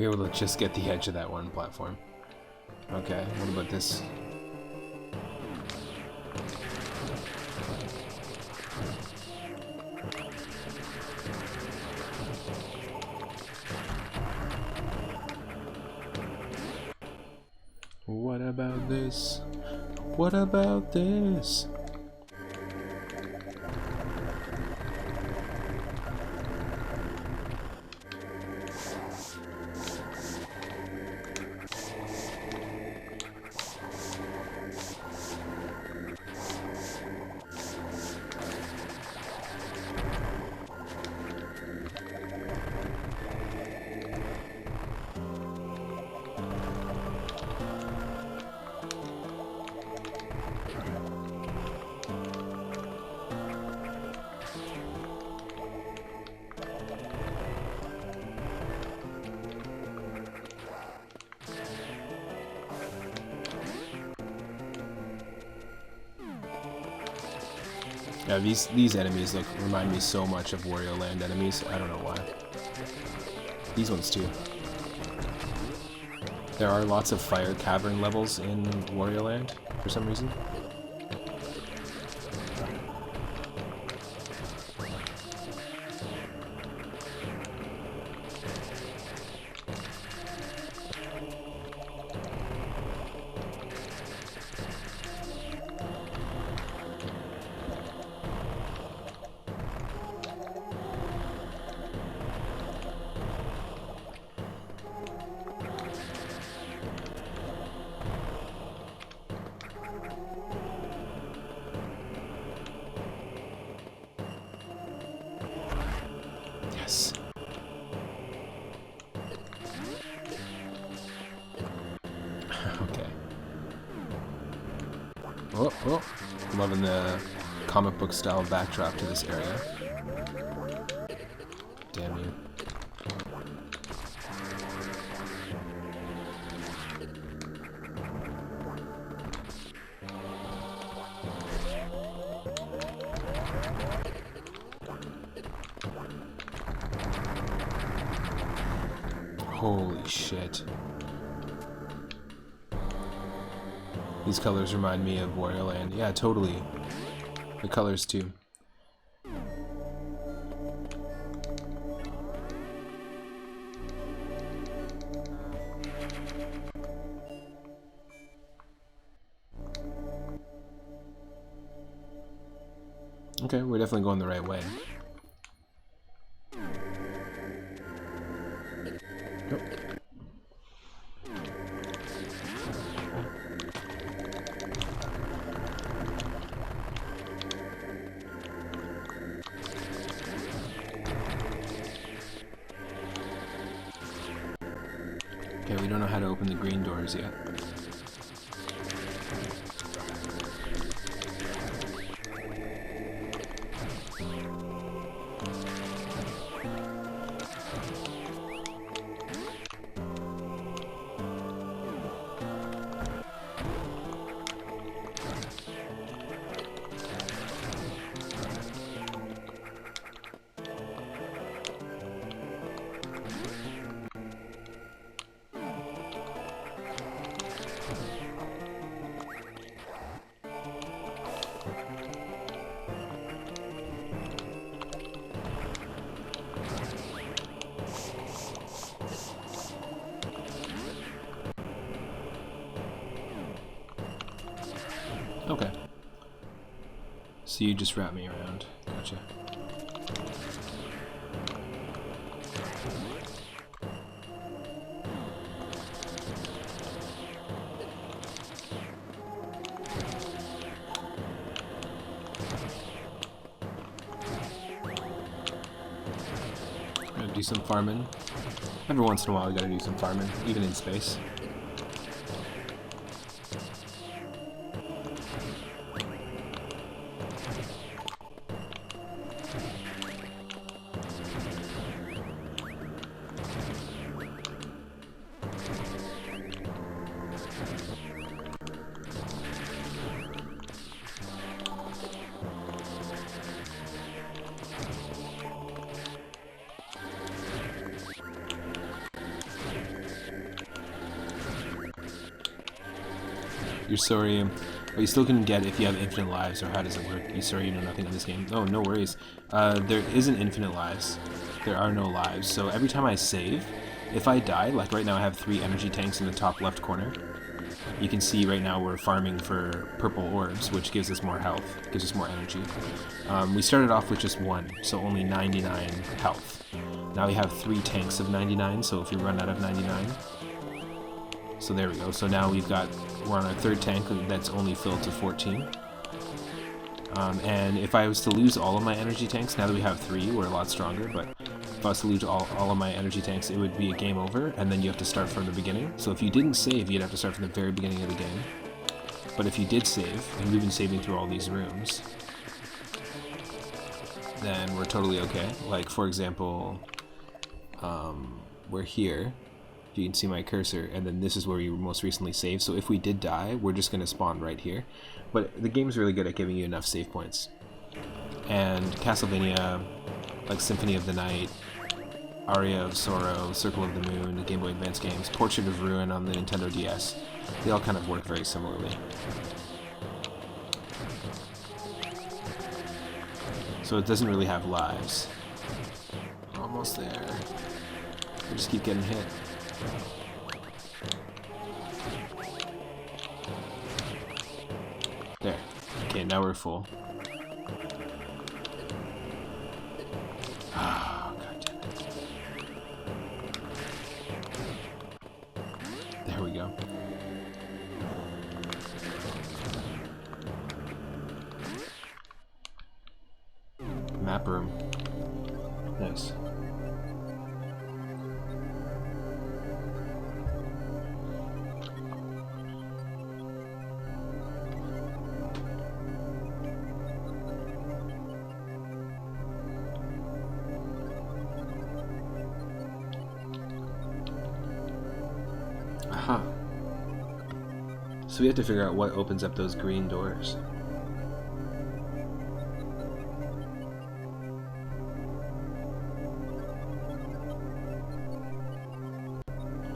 Be able to just get the edge of that one platform. Okay, what about this? What about this? What about this? Yeah, these enemies remind me so much of Wario Land enemies. I don't know why. These ones too. There are lots of fire cavern levels in Wario Land for some reason. Yes. Okay. Oh, oh. Loving the comic book style backdrop to this area. Damn you. Holy shit. These colors remind me of Wario Land. Yeah, totally. The colors too. Okay, we're definitely going the right way. Nope. Okay, we don't know how to open the green doors yet. Okay. So you just wrap me around. Gotcha. Gotta do some farming. Every once in a while we gotta do some farming, even in space. You're sorry. Are you still can get if you have infinite lives, or how does it work? You sorry you know nothing in this game? Oh, no worries. There isn't infinite lives. There are no lives. So every time I save, if I die, like right now I have 3 energy tanks in the top left corner. You can see right now we're farming for purple orbs, which gives us more health, gives us more energy. We started off with just 1, so only 99 health. Now we have 3 tanks of 99, so if we run out of 99... So there we go. So now we're on our 3rd tank that's only filled to 14. And if I was to lose all of my energy tanks, now that we have 3, we're a lot stronger, but if I was to lose all of my energy tanks, it would be a game over, and then you have to start from the beginning. So if you didn't save, you'd have to start from the very beginning of the game. But if you did save, and we've been saving through all these rooms, then we're totally okay. Like, for example, we're here. You can see my cursor, and then this is where we most recently saved. So if we did die, we're just going to spawn right here. But the game's really good at giving you enough save points. And Castlevania, like Symphony of the Night, Aria of Sorrow, Circle of the Moon, the Game Boy Advance games, Portrait of Ruin on the Nintendo DS, they all kind of work very similarly. So it doesn't really have lives. Almost there. We just keep getting hit. There. Okay, now we're full. Oh, god damn it. There we go. Map room. Nice. Aha. So we have to figure out what opens up those green doors.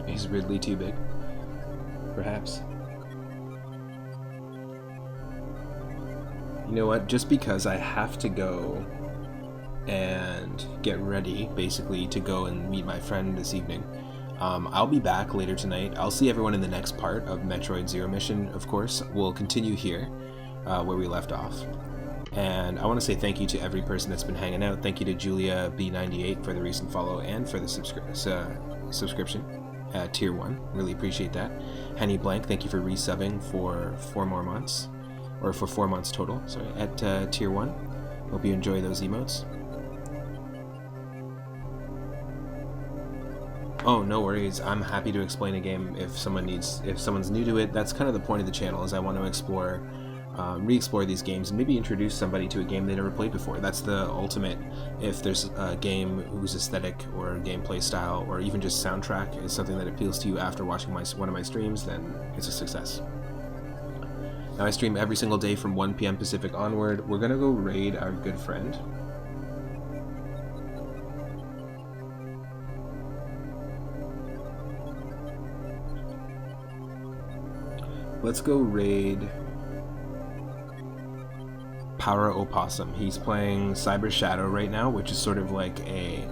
Is Ridley too big? Perhaps. You know what? Just because I have to go and get ready, basically, to go and meet my friend this evening, I'll be back later tonight. I'll see everyone in the next part of Metroid Zero Mission, of course. We'll continue here, where we left off. And I want to say thank you to every person that's been hanging out. Thank you to Julia B98 for the recent follow and for the subscription at Tier 1. Really appreciate that. Henny Blank, thank you for resubbing for 4 more months. Or for 4 months total, sorry, at Tier 1. Hope you enjoy those emotes. Oh, no worries. I'm happy to explain a game if someone's new to it. That's kind of the point of the channel, is I want to explore, re-explore these games and maybe introduce somebody to a game they never played before. That's the ultimate. If there's a game whose aesthetic or gameplay style or even just soundtrack is something that appeals to you after watching one of my streams, then it's a success. Now I stream every single day from 1 p.m. Pacific onward. We're gonna go raid our good friend. Let's go raid Power Opossum. He's playing Cyber Shadow right now, which is sort of like a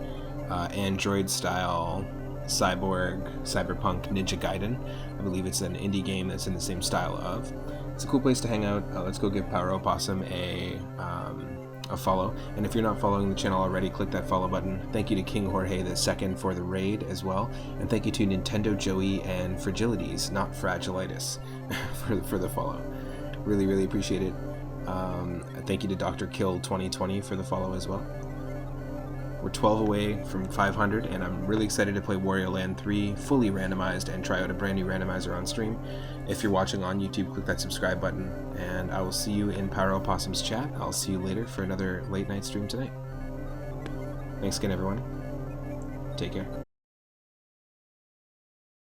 Android-style cyberpunk Ninja Gaiden. I believe it's an indie game that's in the same style of. It's a cool place to hang out. Let's go give Power Opossum a follow. And if you're not following the channel already, click that follow button. Thank you to King Jorge II for the raid as well. And thank you to Nintendo Joey and Fragilities, not Fragilitis, for the follow. Really, really appreciate it. Thank you to Dr. Kill 2020 for the follow as well. We're 12 away from 500, and I'm really excited to play Wario Land 3 fully randomized and try out a brand new randomizer on stream. If you're watching on YouTube, click that subscribe button, and I will see you in Power Opossum's chat. I'll see you later for another late night stream tonight. Thanks again, everyone. Take care.